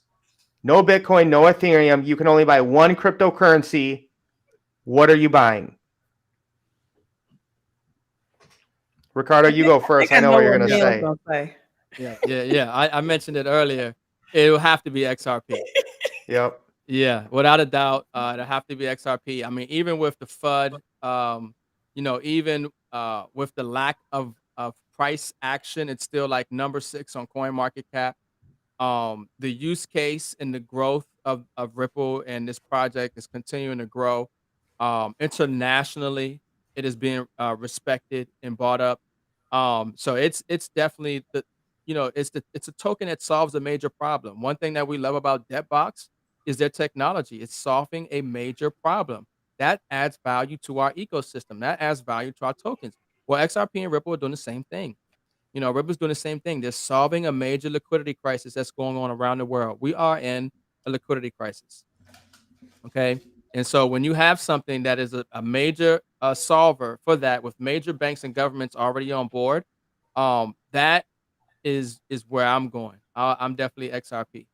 no Bitcoin, no Ethereum. You can only buy one cryptocurrency. What are you buying? Ricardo, you go first. I know what you're going to say. Yeah. I mentioned it earlier. It will have to be XRP. Yep. Yeah, without a doubt, it'll have to be XRP. I mean, even with the FUD, even with the lack of price action, it's still like number 6 on CoinMarketCap. The use case and the growth of Ripple and this project is continuing to grow. Internationally, it is being respected and bought up. So it's definitely it's a token that solves a major problem. One thing that we love about Debtbox is their technology. It's solving a major problem that adds value to our ecosystem. That adds value to our tokens. Well, XRP and Ripple are doing the same thing. Ripple's doing the same thing. They're solving a major liquidity crisis that's going on around the world. We are in a liquidity crisis. Okay. And so when you have something that is a major solver for that, with major banks and governments already on board, that is where I'm going. I'm definitely XRP.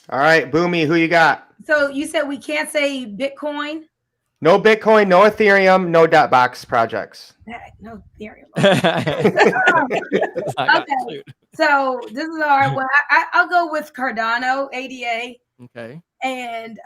All right, Boomy, who you got? So you said we can't say Bitcoin? No Bitcoin, no Ethereum, no debt box projects. No Ethereum. Okay. So this is all right. Well, I'll go with Cardano, ADA. Okay. And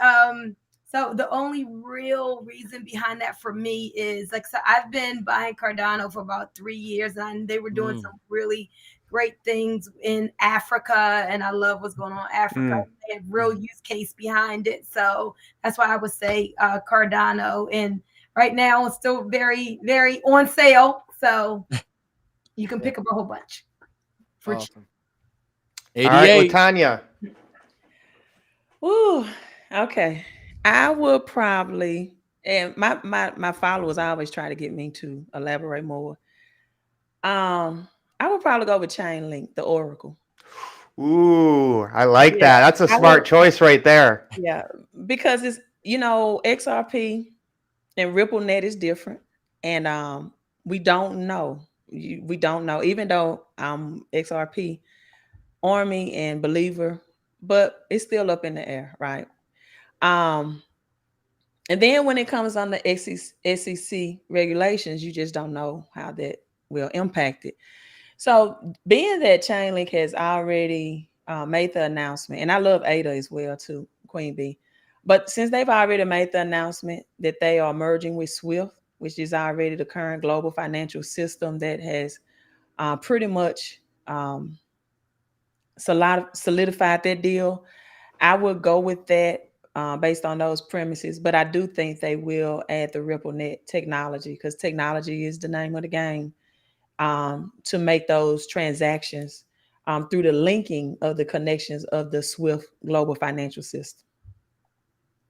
so the only real reason behind that for me is so I've been buying Cardano for about 3 years, and they were doing some really great things in Africa, and I love what's going on in Africa. They have real use case behind it, so that's why I would say Cardano. And right now it's still very, very on sale, so you can pick up a whole bunch. Awesome. All right, Latanya. Ooh, okay. I would probably, and my followers always try to get me to elaborate more. I would probably go with Chainlink, the Oracle. Ooh, I like that. That's a smart choice right there. Yeah, because it's XRP and RippleNet is different, and we don't know. We don't know, even though I'm XRP Army and believer, but it's still up in the air, right? And then when it comes on the SEC regulations, you just don't know how that will impact it. So being that Chainlink has already made the announcement, and I love ADA as well too, Queen Bee, but since they've already made the announcement that they are merging with SWIFT, which is already the current global financial system that has pretty much solidified that deal, I would go with that based on those premises. But I do think they will add the RippleNet technology, because technology is the name of the game, to make those transactions through the linking of the connections of the SWIFT global financial system.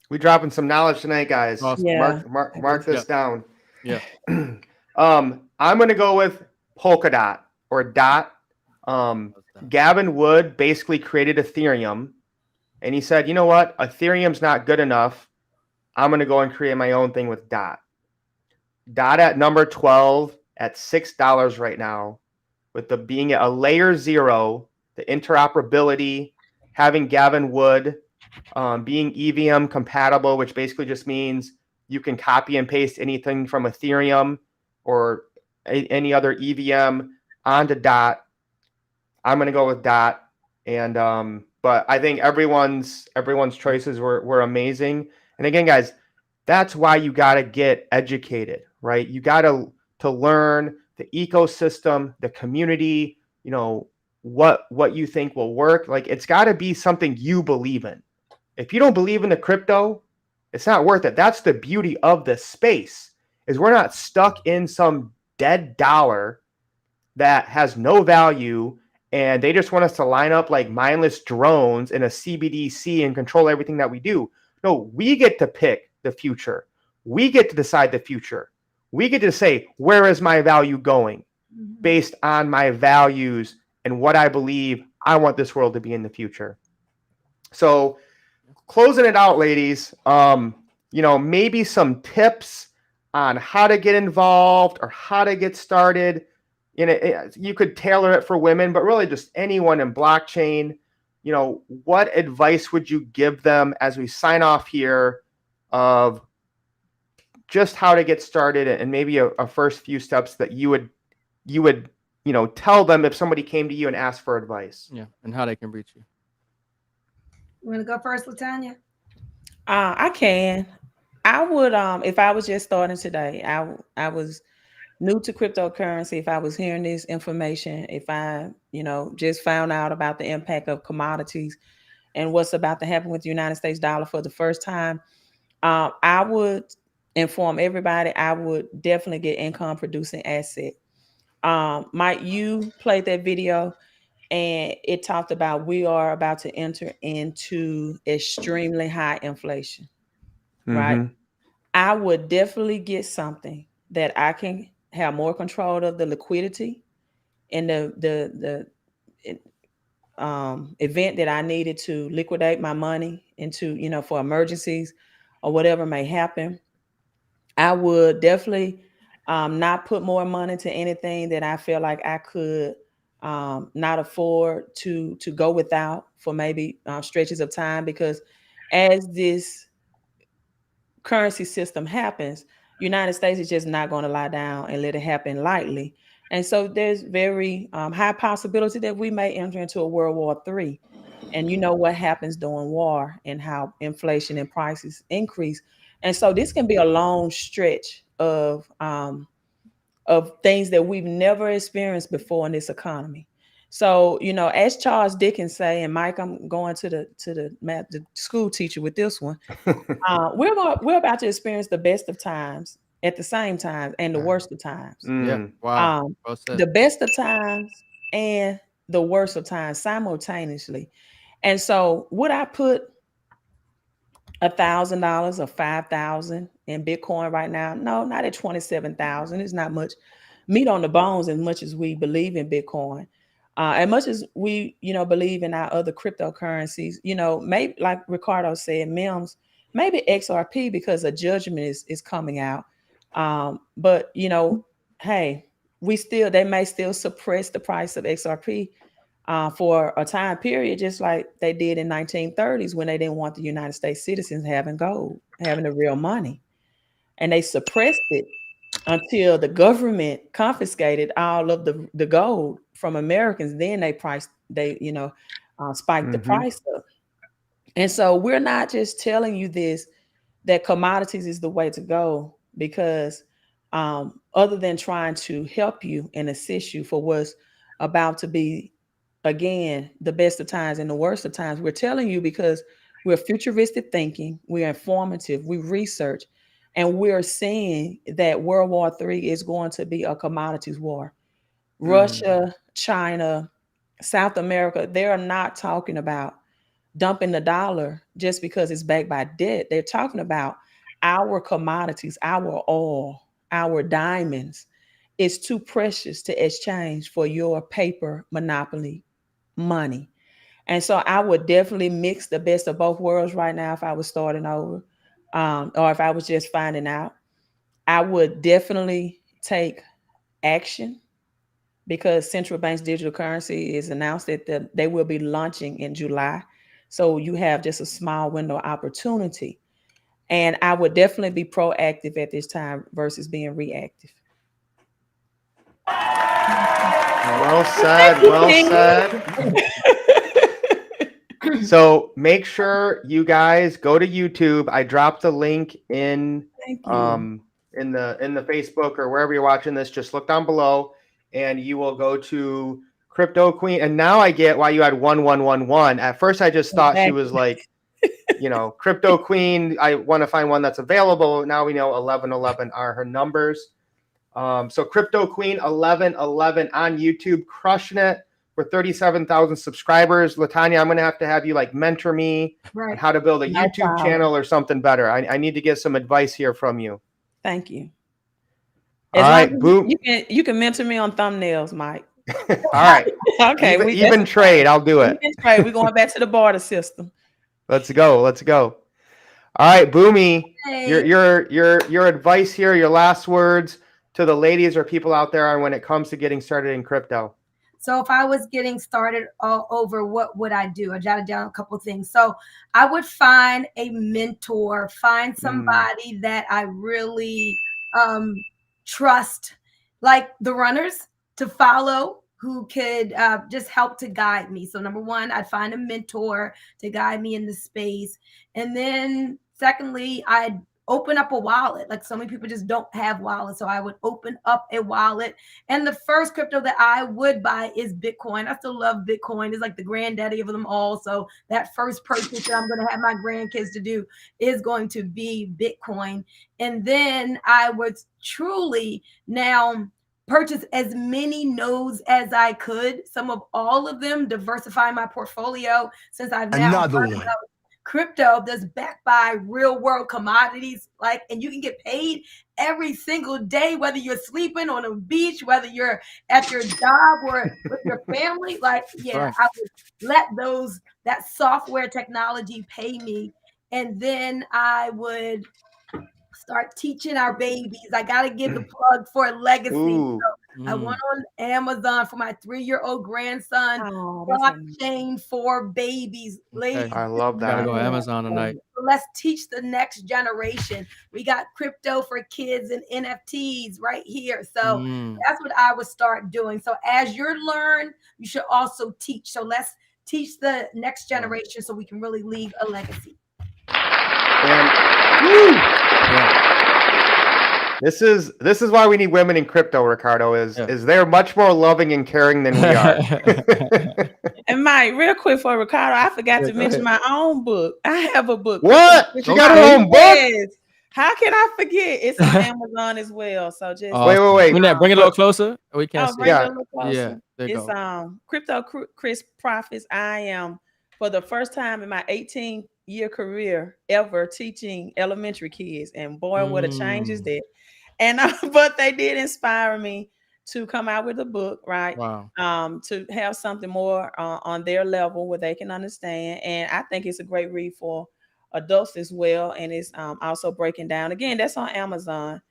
We dropping some knowledge tonight, guys. Awesome. Yeah. Mark this down. Yeah. I'm going to go with Polkadot or Dot. Gavin Wood basically created Ethereum, and he said, you know what? Ethereum's not good enough. I'm going to go and create my own thing with Dot. Dot at number 12 at $6 right now, with the being a layer 0, the interoperability, having Gavin Wood, being EVM compatible, which basically just means you can copy and paste anything from Ethereum or any other EVM onto Dot. I'm going to go with Dot. And but I think everyone's choices were amazing. And again, guys, that's why you got to get educated, right? You got to learn the ecosystem, the community, what you think will work. Like, it's got to be something you believe in. If you don't believe in the crypto, it's not worth it. That's the beauty of the space, is we're not stuck in some dead dollar that has no value, and they just want us to line up like mindless drones in a CBDC and control everything that we do. No, we get to pick the future. We get to decide the future. We get to say, where is my value going based on my values and what I believe I want this world to be in the future. So closing it out, ladies. Maybe some tips on how to get involved or how to get started. You could tailor it for women, but really just anyone in blockchain. What advice would you give them as we sign off here of just how to get started and maybe a first few steps that you would tell them if somebody came to you and asked for advice? Yeah, and how they can reach you. You want to go first, Latanya? I can. I would, if I was just starting today, I was new to cryptocurrency. If I was hearing this information, if I, just found out about the impact of commodities and what's about to happen with the United States dollar for the first time, I would inform everybody. I would definitely get income producing asset. Mike, you played that video and it talked about we are about to enter into extremely high inflation, right? Mm-hmm. I would definitely get something that I can have more control of the liquidity and the event that I needed to liquidate my money into, for emergencies or whatever may happen. I would definitely not put more money to anything that I feel like I could not afford to go without for maybe stretches of time, because as this currency system happens, United States is just not going to lie down and let it happen lightly. And so there's very high possibility that we may enter into a World War III. And you know what happens during war and how inflation and prices increase. And so this can be a long stretch of things that we've never experienced before in this economy. So, as Charles Dickens say, and Mike, I'm going to the school teacher with this one. We're about to experience the best of times at the same time and the worst of times. Yeah. Wow. Well said. The best of times and the worst of times simultaneously. And so would I put $1,000 or 5,000 in Bitcoin right now? No, not at 27,000. It's not much meat on the bones as much as we believe in Bitcoin. As much as we, believe in our other cryptocurrencies, maybe like Ricardo said, MEMS, maybe XRP because a judgment is coming out. But hey, they may still suppress the price of XRP for a time period, just like they did in 1930s when they didn't want the United States citizens having gold, having the real money. And they suppressed it until the government confiscated all of the gold from Americans. Then they spiked the price up. And so we're not just telling you this, that commodities is the way to go, because other than trying to help you and assist you for what's about to be, again, the best of times and the worst of times, we're telling you because we're futuristic thinking, we're informative, we research, and we're seeing that World War III is going to be a commodities war. Russia, China, South America, they're not talking about dumping the dollar just because it's backed by debt. They're talking about our commodities, our oil, our diamonds. It's too precious to exchange for your paper monopoly money. And so I would definitely mix the best of both worlds right now if I was starting over, or if I was just finding out. I would definitely take action, because central bank's digital currency is announced that they will be launching in July. So you have just a small window of opportunity. And I would definitely be proactive at this time versus being reactive. Well said. Well said. So make sure you guys go to YouTube. I dropped the link in the Facebook or wherever you're watching this. Just look down below, and you will go to Crypto Queen. And now I get why you had 1111. At first, I just thought she was like, Crypto Queen. I want to find one that's available. Now we know 1111 are her numbers. So Crypto Queen 1111 on YouTube, crushing it for 37,000 subscribers. Latanya, I'm going to have you like mentor me on how to build a YouTube channel or something better. I need to get some advice here from you. Thank you. All right, boom. You can mentor me on thumbnails, Mike. All right. Okay. Even trade. I'll do it. Even trade. We're going back to the barter system. Let's go. Let's go. All right, Boomy, Hey. your advice here, your last words to the ladies or people out there on when it comes to getting started in crypto. So if I was getting started all over, what would I do? I jotted down a couple of things. So I would find a mentor, find somebody that I really trust, like the runners, to follow, who could just help to guide me. So number one, I'd find a mentor to guide me in the space. And then secondly, I'd open up a wallet. Like so many people just don't have wallets. So I would open up a wallet. And the first crypto that I would buy is Bitcoin. I still love Bitcoin. It's like the granddaddy of them all. So that first purchase that I'm going to have my grandkids to do is going to be Bitcoin. And then I would truly now purchase as many nodes as I could. Some of all of them, diversify my portfolio, since I've now Another learned one. about crypto that's backed by real world commodities, like, and you can get paid every single day, whether you're sleeping on a beach, whether you're at your job or with your family. Like, yeah, Right. I would let that software technology pay me. And then I would start teaching our babies. I got to give the plug for legacy. Ooh. So I went on Amazon for my 3-year-old grandson. Oh, that's amazing. Blockchain for babies, ladies. I love We gotta that. go Amazon tonight. So let's teach the next generation. We got crypto for kids and NFTs right here. So that's what I would start doing. So as you learn, you should also teach. So let's teach the next generation so we can really leave a legacy. This is why we need women in crypto, Ricardo, is they're much more loving and caring than we are. And Mike, real quick for Ricardo, I forgot to mention my own book. I have a book. What? She got her own book? Yes. How can I forget? It's on Amazon as well. So just wait. Bring it a little closer. We can't see. bring it a little closer. Yeah, there you It's go. Crypto Chris Profits. I am, for the first time in my 18-year career ever, teaching elementary kids, and boy, what a change is that. And but they did inspire me to come out with a book, right? Wow. To have something more on their level where they can understand. And I think it's a great read for adults as well. And it's also breaking down. Again, that's on Amazon.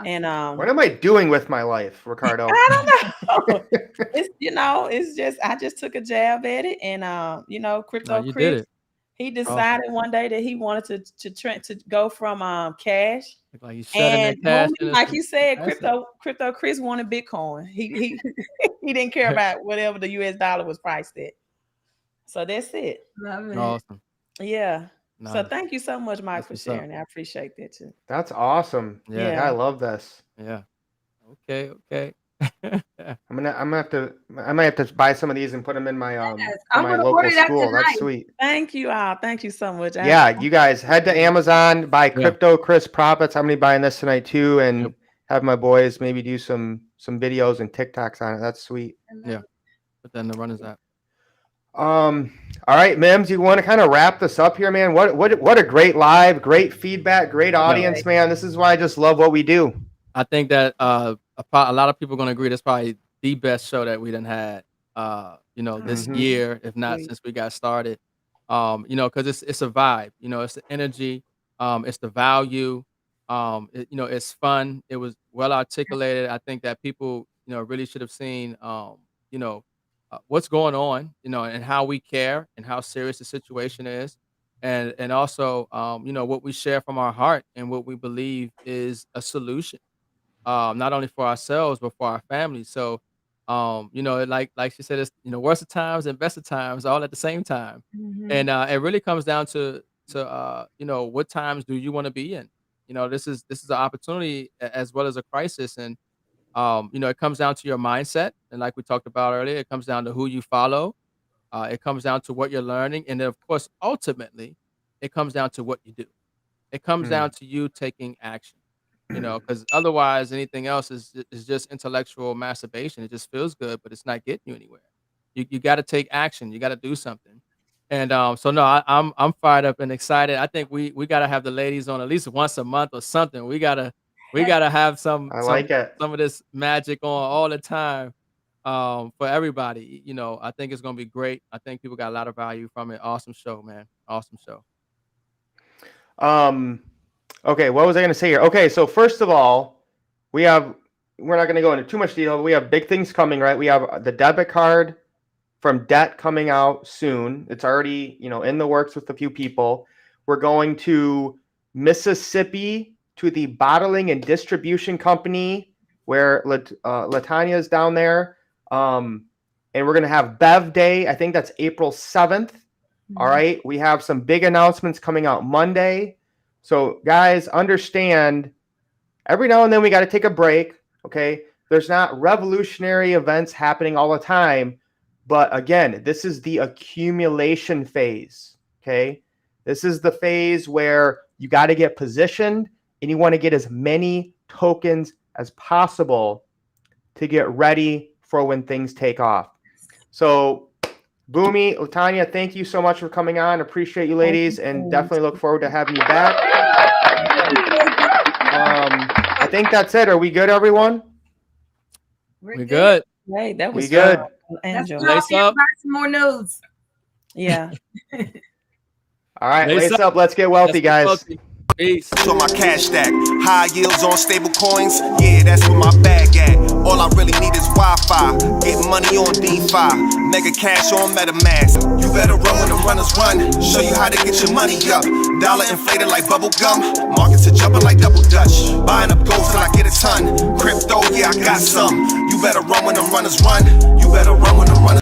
And what am I doing with my life, Ricardo? I don't know. It's just I just took a jab at it, and Crypto you Chris, did it. he decided one day that he wanted to go from cash. Like you shutting that cash. Booming, like you said, Crypto Chris wanted Bitcoin. He he didn't care about whatever the US dollar was priced at. So that's it. Love it. Awesome. Yeah. Nice. So thank you so much, Mike, That's for what's up. sharing. I appreciate that too. That's awesome. Yeah. I love this. Yeah. Okay. I might have to buy some of these and put them in my I'm my gonna local order that school. That's tonight. sweet. Thank you all. Thank you so much. Yeah, you guys head to Amazon, buy Crypto Chris Profits. I'm gonna be buying this tonight too, and have my boys maybe do some videos and TikToks on it. That's sweet. Yeah. But then the runners app. All right, Mims, you want to kind of wrap this up here, man? What a great live, great feedback, great audience, man. This is why I just love what we do. I think that a lot of people are gonna agree that's probably the best show that we done had this year, if not since we got started. Because it's a vibe, it's the energy, it's the value, it's fun. It was well articulated. I think that people, really should have seen, what's going on, and how we care and how serious the situation is. And also, what we share from our heart and what we believe is a solution, not only for ourselves, but for our families. So, like she said, it's, worst of times and best of times all at the same time. And it really comes down to what times do you want to be in? This is an opportunity as well as a crisis. And it comes down to your mindset. And like we talked about earlier, it comes down to who you follow. It comes down to what you're learning. And then, of course, ultimately, it comes down to what you do. It comes down to you taking action, because otherwise anything else is just intellectual masturbation. It just feels good, but it's not getting you anywhere. You got to take action. You got to do something. And so no, I'm fired up and excited. I think we got to have the ladies on at least once a month or something. We gotta have some of this magic on all the time, for everybody. I think it's gonna be great. I think people got a lot of value from it. Awesome show, man. Awesome show. Okay, what was I going to say here? Okay, so first of all, we're not going to go into too much detail, but we have big things coming, right? We have the debit card from debt coming out soon. It's already, in the works with a few people. We're going to Mississippi to the bottling and distribution company where Latanya is down there. And we're going to have Bev Day. I think that's April 7th. All right. We have some big announcements coming out Monday. So guys, understand every now and then we got to take a break. Okay. There's not revolutionary events happening all the time. But again, this is the accumulation phase. Okay. This is the phase where you got to get positioned and you want to get as many tokens as possible to get ready for when things take off. So Boomy, Latanya, thank you so much for coming on. Appreciate you ladies and definitely look forward to having you back. I think that's it. Are we good, everyone? We're good. Hey, that was good. Angel. Lace up. Some more nodes. Yeah. All right, lace up. Let's get wealthy, guys. Peace. On my cash stack, high yields on stable coins. Yeah, that's where my bag at. All I really need is Wi-Fi. Get money on DeFi, mega cash on MetaMask. You better run when the runners run. Show you how to get your money up. Dollar inflated like bubble gum. Markets are jumping like double dutch. Buying up gold till I get a ton. Crypto, yeah, I got some. You better run when the runners run. You better run when the runners